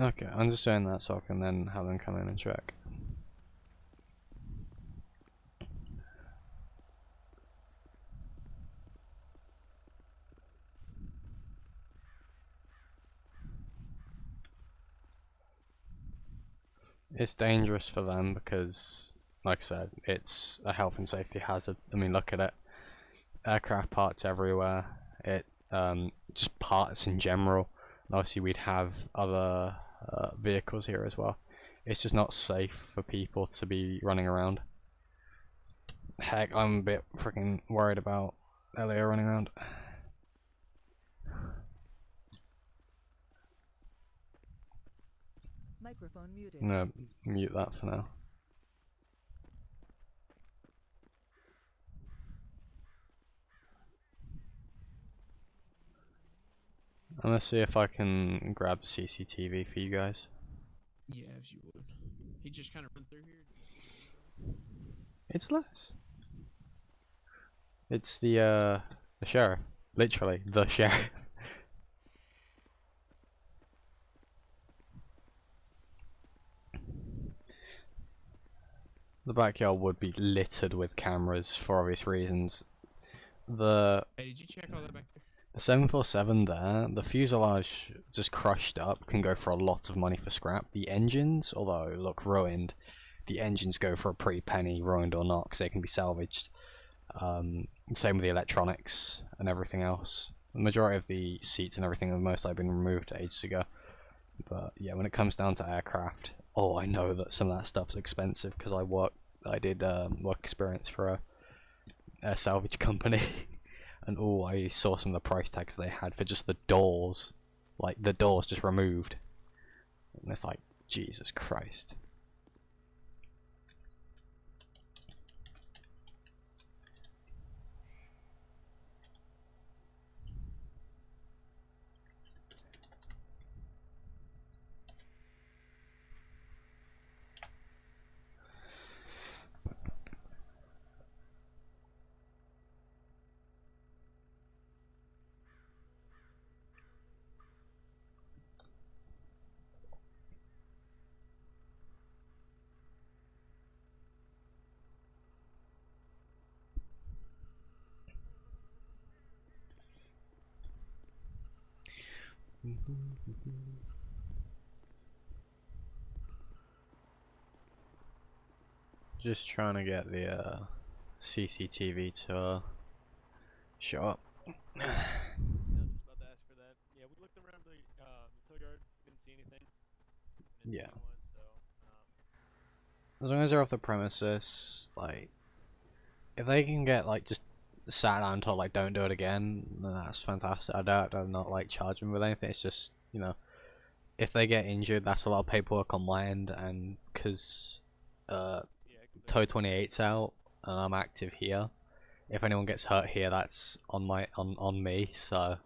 Okay, I'm just doing that so I can then have them come in and check. It's dangerous for them because, like I said, it's a health and safety hazard. I mean, look at it. Aircraft parts everywhere. Just parts in general. Obviously, we'd have other vehicles here as well. It's just not safe for people to be running around. Heck, I'm a bit freaking worried about Elio running around. Microphone muted. I'm gonna mute that for now. I'm gonna see if I can grab CCTV for you guys. Yeah, if you would. He just kind of run through here. It's less. It's the sheriff. Literally, the sheriff. The backyard would be littered with cameras for obvious reasons. Hey, did you check all that back there? The 747 there, the fuselage just crushed up, can go for a lot of money for scrap. The engines, although look ruined, the engines go for a pretty penny, ruined or not, because they can be salvaged. Same with the electronics and everything else. The majority of the seats and everything have most likely been removed ages ago. But yeah, when it comes down to aircraft, I know that some of that stuff's expensive because I did work experience for a salvage company. And I saw some of the price tags they had for just the doors, like the doors just removed. And it's like, Jesus Christ. Just trying to get the CCTV to show up. Yeah, I was just about to ask for that. Yeah, we looked around the tow yard, didn't see anything. Yeah. So, as long as they're off the premises, like, if they can get, like, just sat down and told, like, don't do it again, then that's fantastic. I doubt I'll not, like, charge them with anything. It's just, you know, if they get injured, that's a lot of paperwork on my end, and because Toe 28's out and I'm active here, if anyone gets hurt here, that's on me. So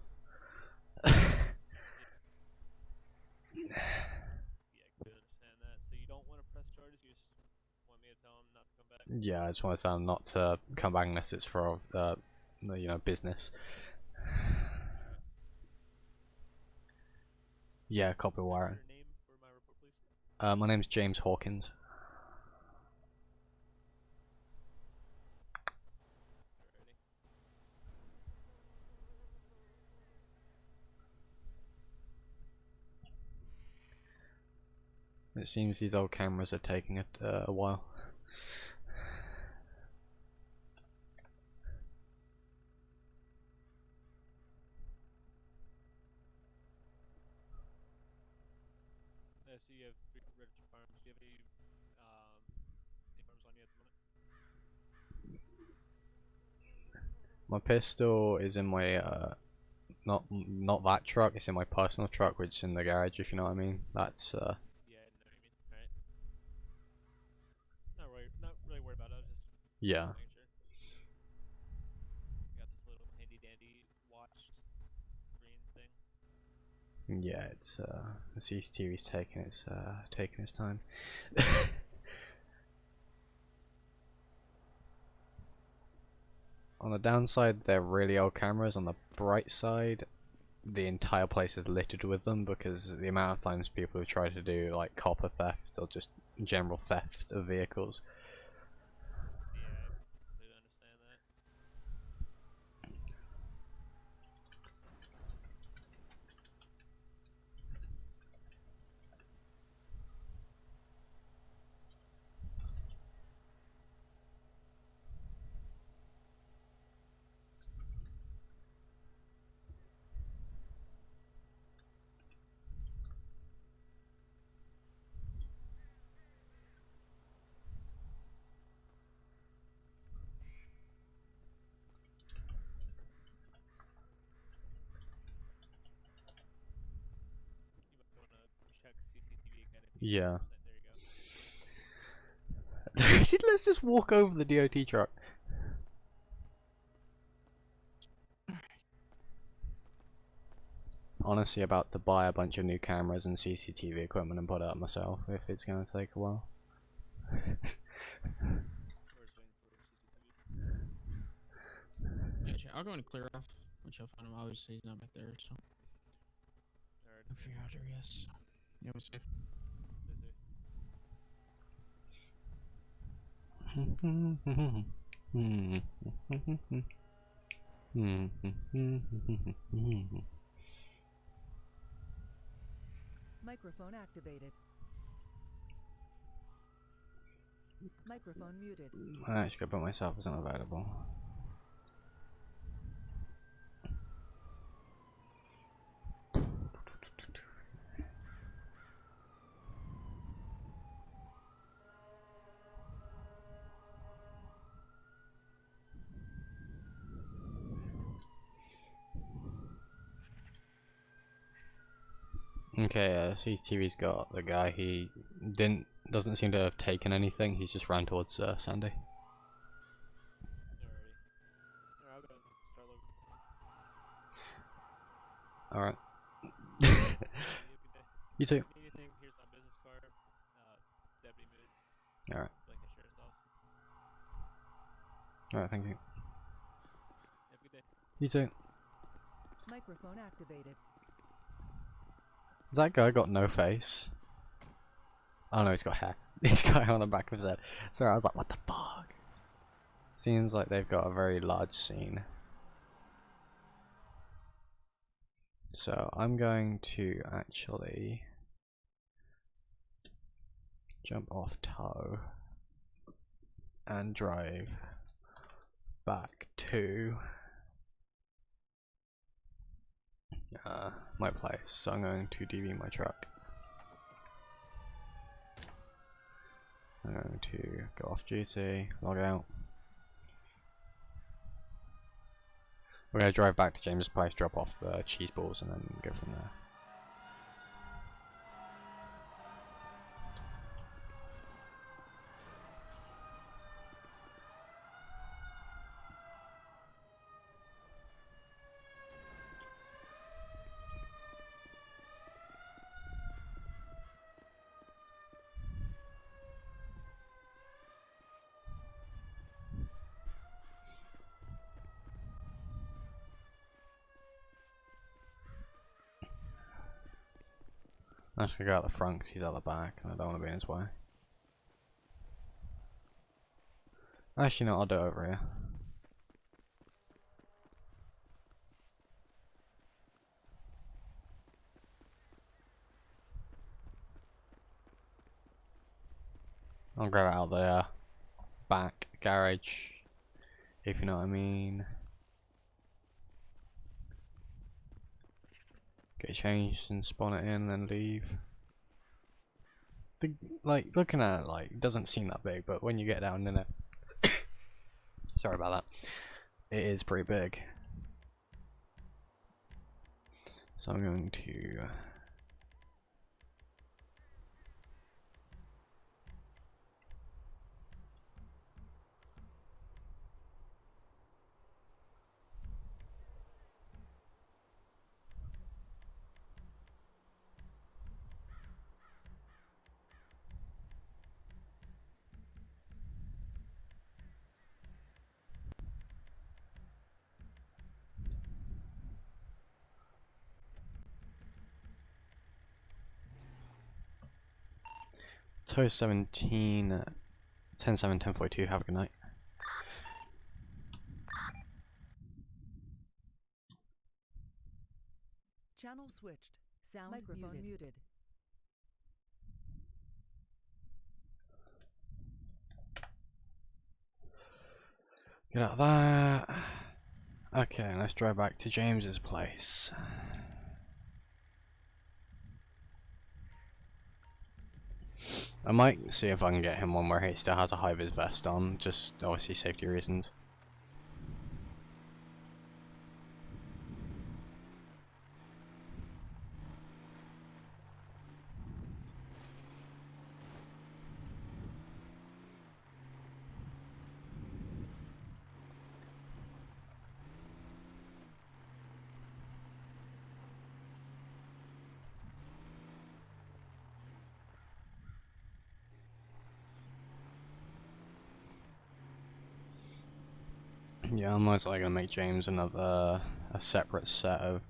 yeah, I just want to tell them not to come back unless it's for you know, business. Yeah, copy Warren. My name's James Hawkins. It seems these old cameras are taking a while. So you have registered firearms. Do you have any firearms on you at the moment? My pistol is in my not that truck. It's in my personal truck, which is in the garage. If you know what I mean. That's Yeah, I know what you mean. Right. Not really worried about it. I was just yeah. making sure. Got this little handy dandy watch screen thing. Yeah, it's the CCTV's taking its time. On the downside, they're really old cameras. On the bright side, the entire place is littered with them because the amount of times people have tried to do like copper theft or just general theft of vehicles. Yeah, I completely understand that. Check CCTV again if you Yeah. There you go. Let's just walk over the DOT truck. Honestly, about to buy a bunch of new cameras and CCTV equipment and put it up myself if it's gonna take a while. Gotcha. I'll go and clear off. Once y'all find him, obviously he's not back there, so. I'll figure out there, yes. Yeah, we're safe. Microphone activated. Microphone muted. I actually gotta put myself as unavailable. Okay, CCTV's got the guy. He doesn't seem to have taken anything. He's just ran towards Sandy. Alright. You too. Alright. Alright, thank you. You too. Microphone activated. Has that guy got no face? Oh no, he's got hair. He's got hair on the back of his head. Sorry, I was like, what the fuck? Seems like they've got a very large scene. So I'm going to actually jump off Toe and drive back to my place. So I'm going to DV my truck. I'm going to go off duty, log out. We're going to drive back to James's place, drop off the cheese balls, and then go from there. I should go out the front because he's out the back and I don't want to be in his way. Actually, no, I'll do it over here. I'll grab it out the back garage, if you know what I mean. Get changed and spawn it in and then leave. Like, looking at it, like, it doesn't seem that big, but when you get down in it, sorry about that, it is pretty big. So I'm going to Toe 17, 10-7, 10-42, have a good night. Channel switched. Sound microphone muted. Get out of that. Okay, let's drive back to James's place. I might see if I can get him one where he still has a high-vis vest on, just obviously safety reasons. Yeah, I'm most likely gonna make James a separate set of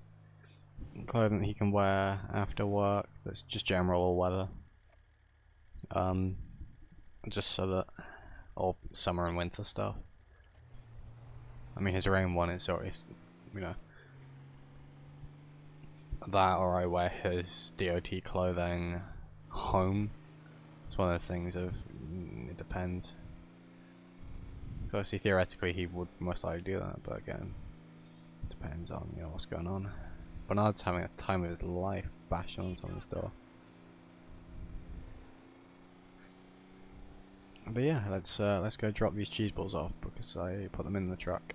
clothing that he can wear after work. That's just general all weather. Just so that all summer and winter stuff. I mean, his rain one is always, you know, that, or I wear his DOT clothing home. It's one of those things of it depends. Obviously, theoretically, he would most likely do that, but again, it depends on, you know, what's going on. Bernard's having a time of his life bashing on someone's door. But yeah, let's go drop these cheese balls off because I put them in the truck.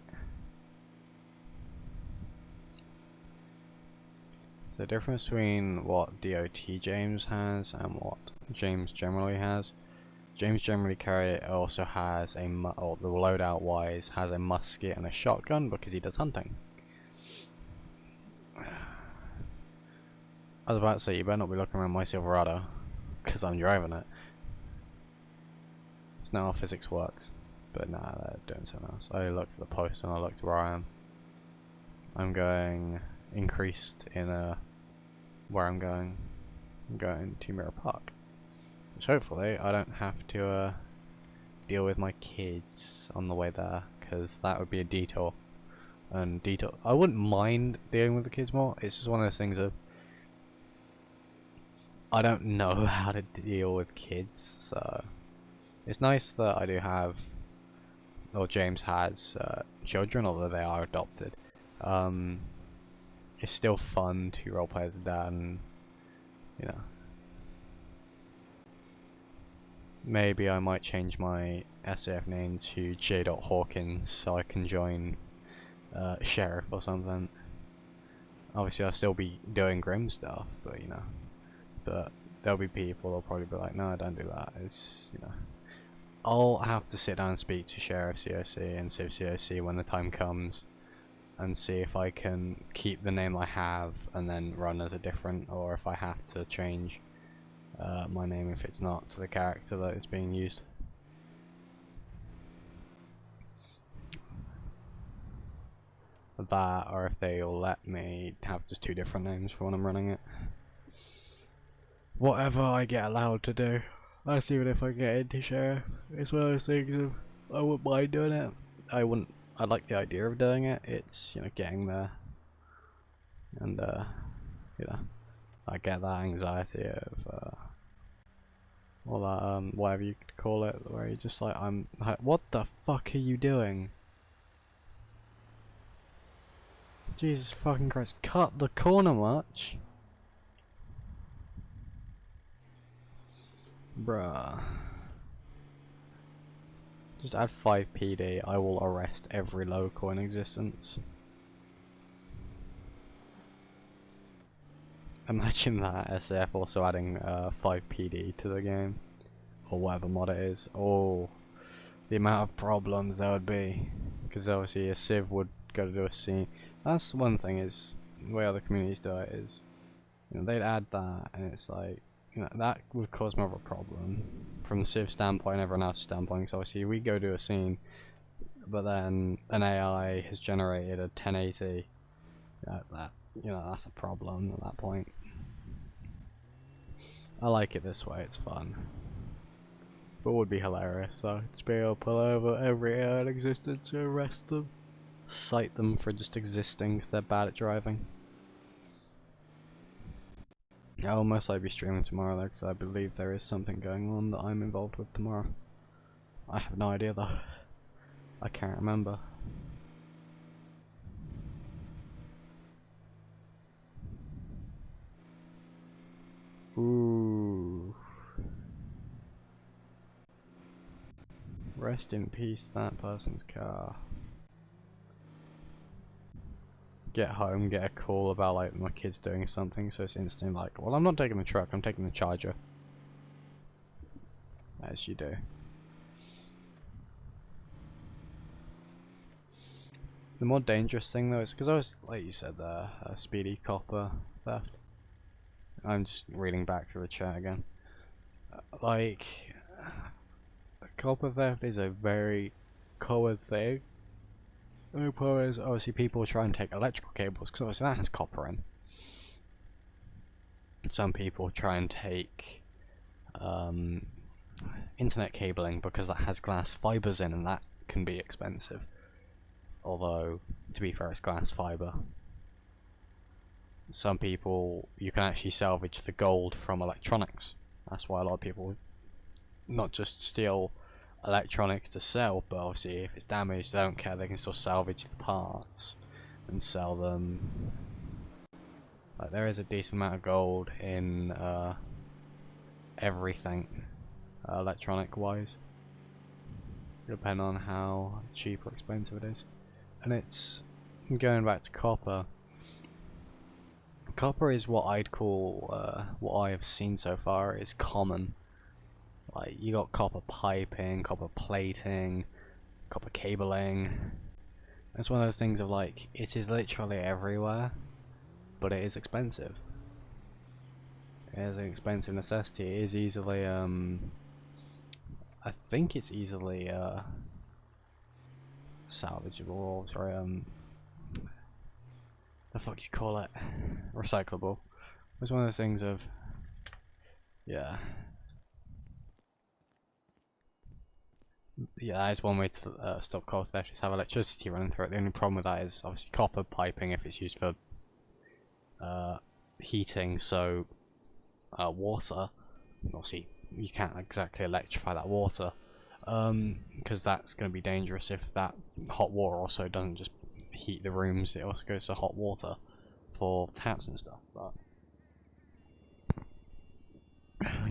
The difference between what DOT James has and what James generally has. James generally also has a, or the loadout wise, has a musket and a shotgun because he does hunting. I was about to say, you better not be looking around my Silverado, because I'm driving it. It's not how physics works. But nah, they're doing something else. I looked at the post and I looked where I am. I'm going increased in where I'm going. I'm going to Mirror Park. Which hopefully I don't have to deal with my kids on the way there, because that would be a detour. And I wouldn't mind dealing with the kids more. It's just one of those things of I don't know how to deal with kids, so it's nice that I do have, or James has, children, although they are adopted. It's still fun to roleplay as a dad and, you know, maybe I might change my SAF name to J. Hawkins so I can join Sheriff or something. Obviously I'll still be doing grim stuff, but you know, but there'll be people that'll probably be like, no, don't do that. It's, you know, I'll have to sit down and speak to Sheriff COC and Civ COC when the time comes and see if I can keep the name I have and then run as a different, or if I have to change my name if it's not to the character that is being used. That, or if they'll let me have just 2 different names for when I'm running it. Whatever I get allowed to do. I'll see if I can get into Sheriff. It's one of those things of, I wouldn't mind doing it. I like the idea of doing it. It's, you know, getting there. And, you know, I get that anxiety of, all that, whatever you could call it, where you're just like, I'm like, what the fuck are you doing? Jesus fucking Christ, cut the corner much? Bruh. Just add 5 PD, I will arrest every local in existence. Imagine that, SAF also adding 5 PD to the game. Or whatever mod it is. Oh, the amount of problems there would be. Because obviously a Civ would go to do a scene. That's one thing, is the way other communities do it is, you know, they'd add that and it's like, you know, that would cause more of a problem from the Civ standpoint and everyone else's standpoint. Because obviously we go do a scene, but then an AI has generated a 1080. That, you know, that's a problem at that point. I like it this way, it's fun. But it would be hilarious though, to be able to pull over every AI in existence to arrest them. Cite them for just existing because they're bad at driving. I'll most likely be streaming tomorrow though, because I believe there is something going on that I'm involved with tomorrow. I have no idea though. I can't remember. Ooh. Rest in peace, that person's car. Get home, get a call about like my kid's doing something, so it's instantly like, well, I'm not taking the truck, I'm taking the charger. As you do. The more dangerous thing though is because I was, like you said there, speedy copper theft. I'm just reading back through the chat again. Like, copper theft is a very common thing. The only problem is obviously people try and take electrical cables because obviously that has copper in. Some people try and take internet cabling because that has glass fibers in, and that can be expensive. Although, to be fair, it's glass fiber. Some people, you can actually salvage the gold from electronics. That's why a lot of people not just steal electronics to sell, but obviously if it's damaged they don't care, they can still salvage the parts and sell them. Like, there is a decent amount of gold in everything electronic wise, depending on how cheap or expensive it is. And it's going back to copper. Copper is what I'd call, what I have seen so far is common. Like, you got copper piping, copper plating, copper cabling. It's one of those things of like, it is literally everywhere, but it is expensive. It is an expensive necessity. It is easily, I think it's easily, salvageable, or sorry, the fuck you call it? Recyclable. It's one of those things of, yeah. Yeah, that is one way to stop coal theft, is have electricity running through it. The only problem with that is obviously copper piping if it's used for heating, so water, obviously you can't exactly electrify that water, because that's going to be dangerous if that hot water also doesn't just heat the rooms, it also goes to hot water for taps and stuff. But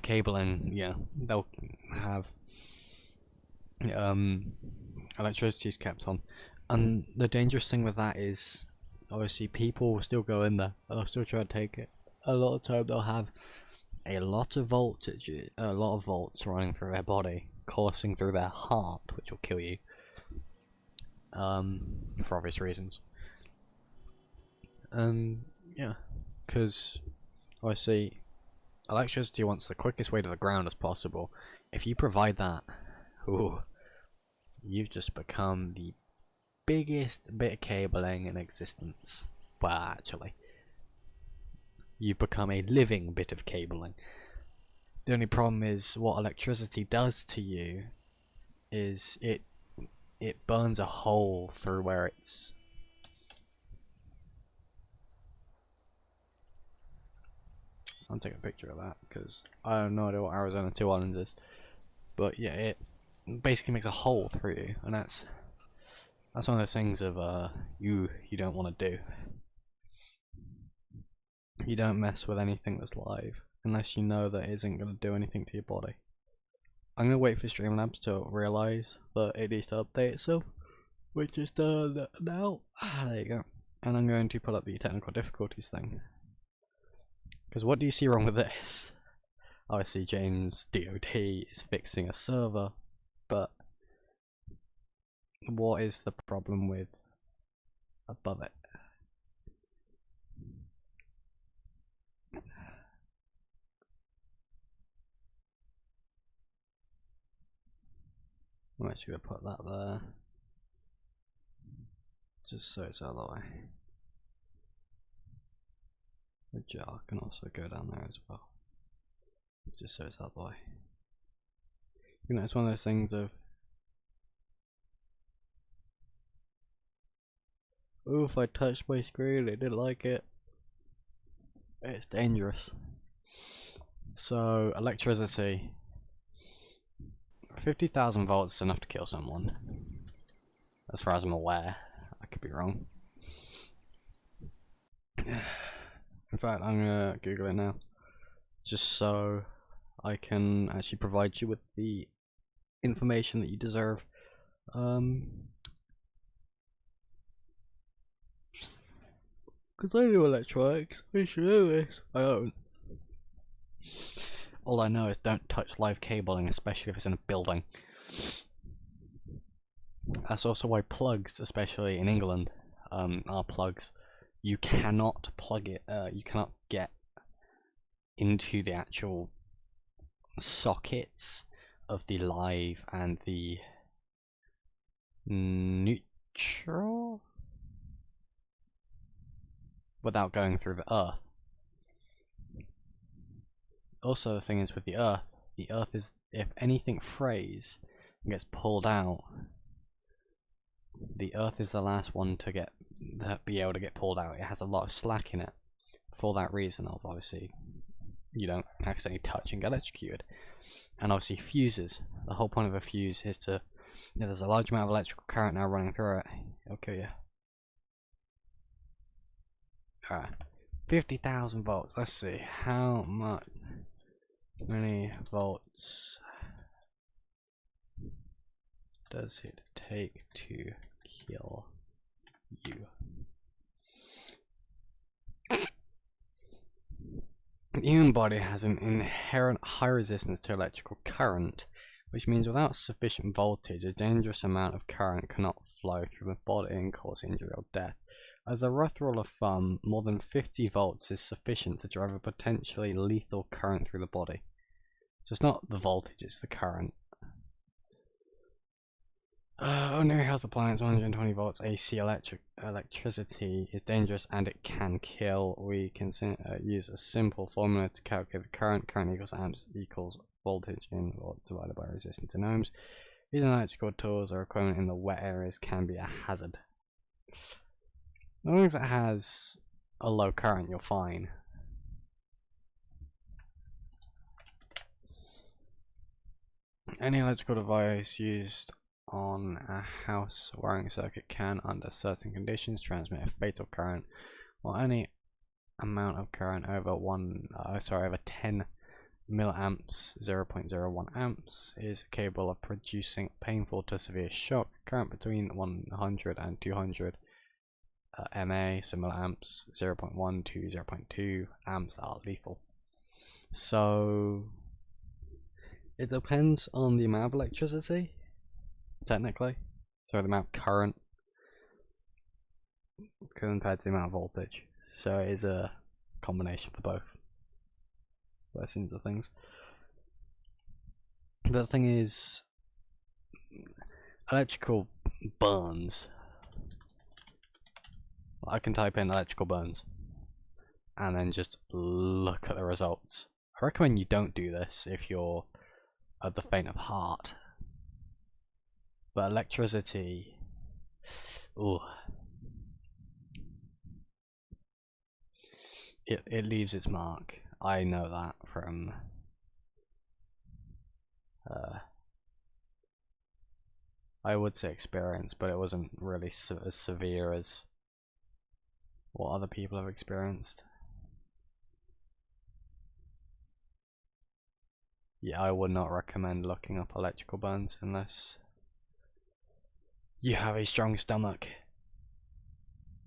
cabling, yeah, they'll have electricity is kept on. And the dangerous thing with that is, obviously, people will still go in there. They'll still try to take it. A lot of time they'll have a lot of voltage, a lot of volts running through their body, coursing through their heart, which will kill you. For obvious reasons. Yeah, because obviously electricity wants the quickest way to the ground as possible. If you provide that, ooh, you've just become the biggest bit of cabling in existence. Well, actually, you've become a living bit of cabling. The only problem is what electricity does to you is it burns a hole through where it's... I'll take a picture of that because I have no idea what Arizona 2 Islands is. But yeah, it basically makes a hole through you, and that's one of those things of you don't want to do. You don't mess with anything that's live unless you know that it isn't going to do anything to your body. I'm going to wait for Streamlabs to realise that it needs to update itself, which is done now. There you go. And I'm going to pull up the technical difficulties thing. Because what do you see wrong with this? Obviously James DOT is fixing a server, but what is the problem with above it? I'm actually going to put that there, just so it's out of the way. The jar can also go down there as well, just so it's out of the way. You know, it's one of those things of, oh, if I touched my screen, it didn't like it. It's dangerous. So, electricity. 50,000 volts is enough to kill someone. As far as I'm aware. I could be wrong. In fact, I'm gonna Google it now. Just so I can actually provide you with the information that you deserve. Because I do electronics, I should know this. I don't. All I know is don't touch live cabling, especially if it's in a building. That's also why plugs, especially in England, are plugs. You cannot plug it, you cannot get into the actual sockets of the live and the neutral without going through the earth. Also, the thing is with the earth is, if anything frays and gets pulled out, the earth is the last one to be able to get pulled out. It has a lot of slack in it. For that reason, obviously, you don't accidentally touch and get electrocuted. And obviously, fuses. The whole point of a fuse is to, there's a large amount of electrical current now running through it. It'll kill you. Alright, 50,000 volts. Let's see how many volts does it take to kill you? The human body has an inherent high resistance to electrical current, which means without sufficient voltage, a dangerous amount of current cannot flow through the body and cause injury or death. As a rough rule of thumb, more than 50 volts is sufficient to drive a potentially lethal current through the body. So it's not the voltage, it's the current. Ordinary house appliance, 120 volts AC electricity is dangerous and it can kill. We can use a simple formula to calculate the current. Current equals amps equals voltage in volts divided by resistance in ohms. Using electrical tools or equipment in the wet areas can be a hazard. As long as it has a low current, you're fine. Any electrical device used on a house wiring circuit can, under certain conditions, transmit a fatal current, while any amount of current over over 10 milliamps, 0.01 amps, is capable of producing painful to severe shock. Current between 100 and 200 mA, so milliamps, 0.1 to 0.2 amps are lethal. So it depends on the amount of electricity, technically, so the amount of current compared to the amount of voltage. So it is a combination of the both. That seems the things. But the thing is, electrical burns. I can type in electrical burns and then just look at the results. I recommend you don't do this if you're at the faint of heart. But electricity, ooh, it leaves its mark. I know that from I would say experience, but it wasn't really as severe as what other people have experienced. Yeah, I would not recommend looking up electrical burns unless you have a strong stomach.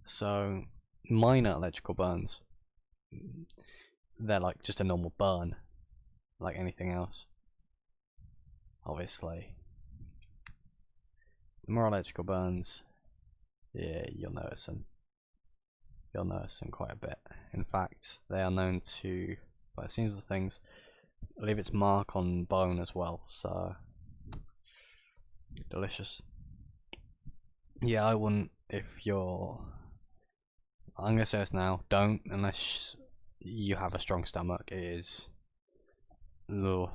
So minor electrical burns, they're like just a normal burn, like anything else. Obviously, the more electrical burns, yeah, you'll notice them. You'll notice them quite a bit. In fact, they are known to, by the seams of things, leave its mark on bone as well. So delicious. Yeah, I wouldn't if you're. I'm gonna say this now. Don't unless you have a strong stomach. It is. Ugh.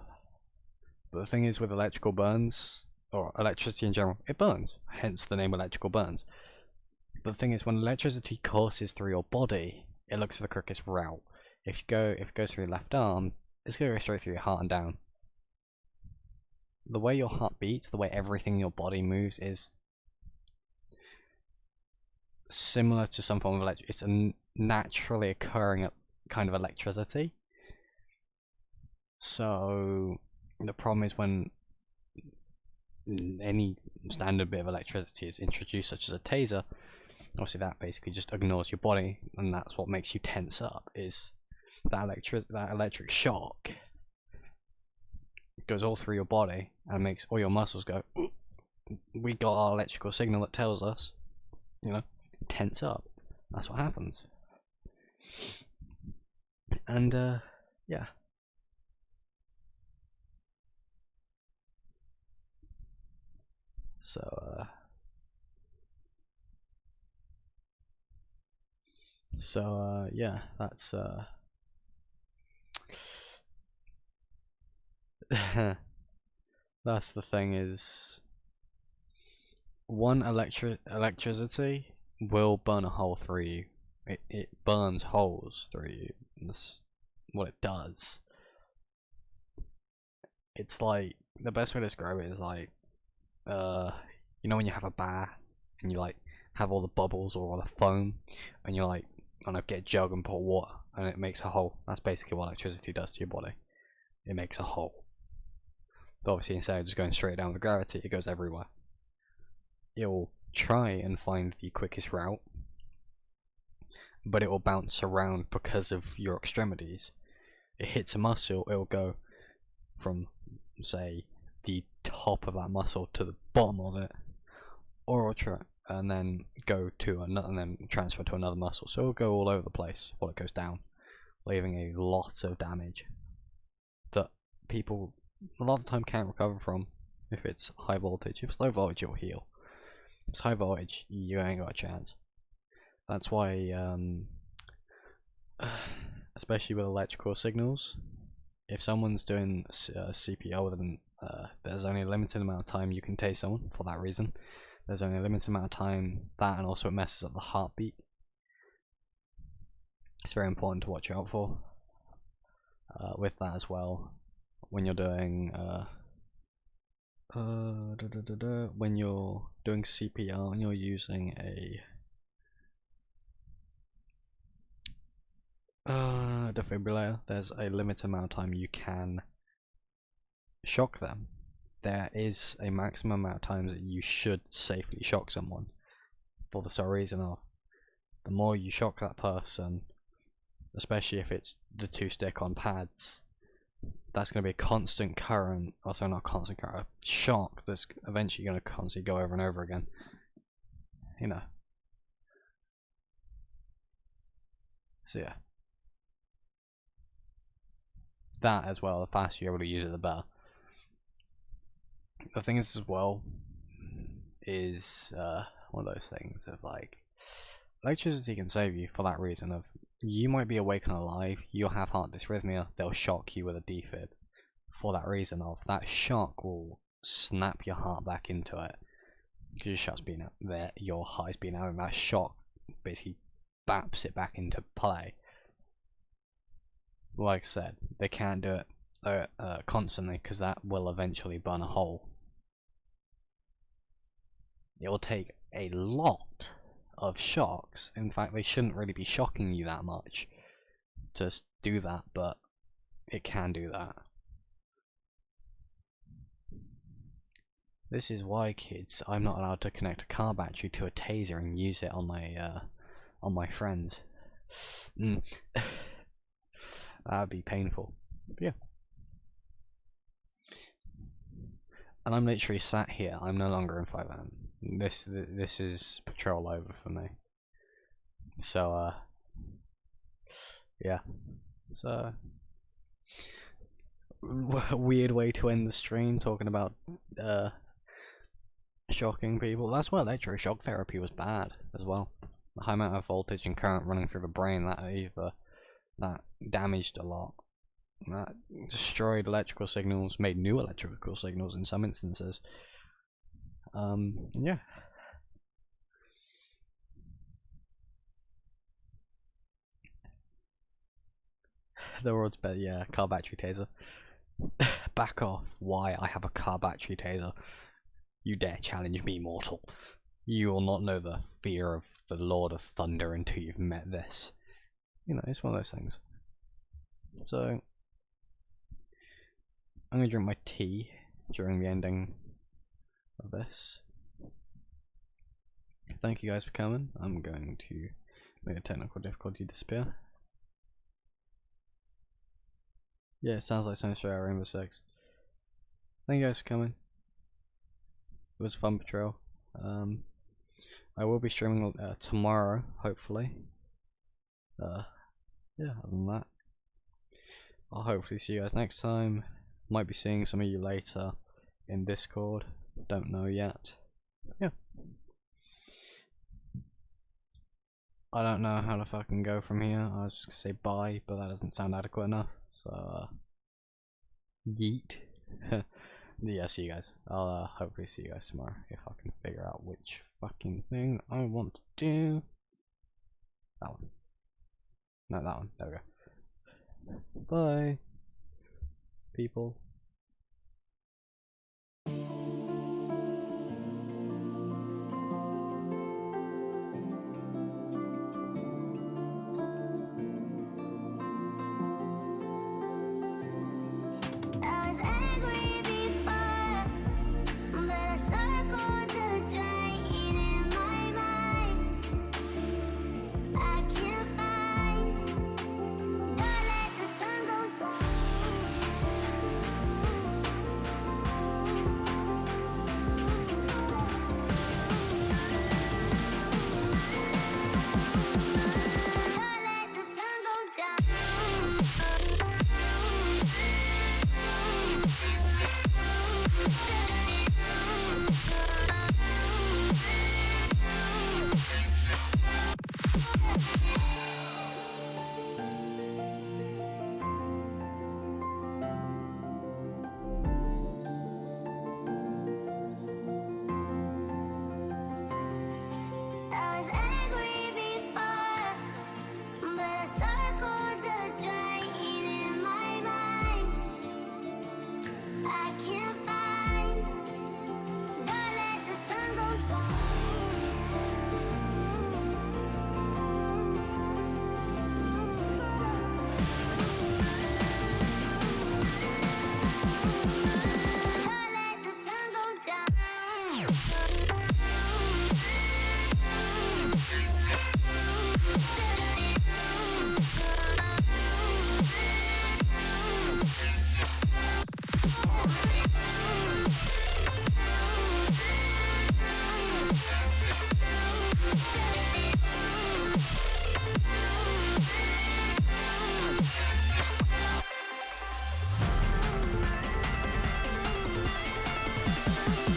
But the thing is with electrical burns, or electricity in general, it burns. Hence the name electrical burns. But the thing is, when electricity courses through your body, it looks for the quickest route. If it goes through your left arm, it's gonna go straight through your heart and down. The way your heart beats, the way everything in your body moves is similar to some form of electricity. It's a naturally occurring kind of electricity. So the problem is when any standard bit of electricity is introduced, such as a taser, obviously that basically just ignores your body, and that's what makes you tense up. Is that electric shock goes all through your body and makes all your muscles go. We got our electrical signal that tells us, tense up. That's what happens. And yeah. So yeah, that's that's the thing is, one electricity will burn a hole through you. It burns holes through you. That's what it does. It's like, the best way to describe it is like, when you have a bath and you like have all the bubbles or all the foam, and you're like, get a jug and pour water, and it makes a hole. That's basically what electricity does to your body. It makes a hole. But obviously, instead of just going straight down with gravity, it goes everywhere. It will try and find the quickest route, but it will bounce around because of your extremities. It hits a muscle, it will go from, say, the top of that muscle to the bottom of it, or and then go to another, and then transfer to another muscle. So it'll go all over the place while it goes down, leaving a lot of damage that people a lot of the time can't recover from if it's high voltage. If it's low voltage, it'll heal. If it's high voltage, you ain't got a chance. That's why, especially with electrical signals, if someone's doing CPR with them, there's only a limited amount of time you can tase someone for that reason. There's only a limited amount of time that, and also it messes up the heartbeat. It's very important to watch out for with that as well. When you're doing when you're doing CPR and you're using a Defibrillator. There's a limited amount of time you can shock them. There is a maximum amount of times that you should safely shock someone, for the sole reason of the more you shock that person, especially if it's the 2 stick-on pads, that's going to be a constant current, also not constant current, a shock that's eventually going to constantly go over and over again. You know. So yeah. That as well, the faster you're able to use it, the better. The thing is as well, is one of those things of like, electricity can save you for that reason of, you might be awake and alive, you'll have heart dysrhythmia, they'll shock you with a defib. For that reason of, that shock will snap your heart back into it. Because your shot's been out there, your heart's been out, and that shock basically baps it back into play. Like I said, they can't do it constantly, because that will eventually burn a hole. It will take a lot of shocks. In fact, they shouldn't really be shocking you that much to do that, but it can do that. This is why, kids, I'm not allowed to connect a car battery to a taser and use it on my friends. That would be painful. But yeah. And I'm literally sat here. I'm no longer in 5M. This is patrol over for me. So yeah. So weird way to end the stream, talking about shocking people. That's why electroshock therapy was bad as well. The high amount of voltage and current running through the brain, that damaged a lot. That destroyed electrical signals, made new electrical signals in some instances. Yeah. The world's better, yeah, car battery taser. Back off. Why? I have a car battery taser. You dare challenge me, mortal. You will not know the fear of the Lord of Thunder until you've met this. You know, it's one of those things. So, I'm going to drink my tea during the ending of this. Thank you guys for coming. I'm going to make the technical difficulty disappear. Yeah, it sounds like Sunny Straight Out Rainbow Six. Thank you guys for coming. It was a fun patrol. I will be streaming tomorrow, hopefully. Yeah, other than that, I'll hopefully see you guys next time. Might be seeing some of you later in Discord. Don't know yet. Yeah. I don't know how to fucking go from here. I was just gonna say bye, but that doesn't sound adequate enough. So, yeet. Yeah, see you guys. I'll hopefully see you guys tomorrow if I can figure out which fucking thing I want to do. That one. No, that one. There we go. Bye, people. Thank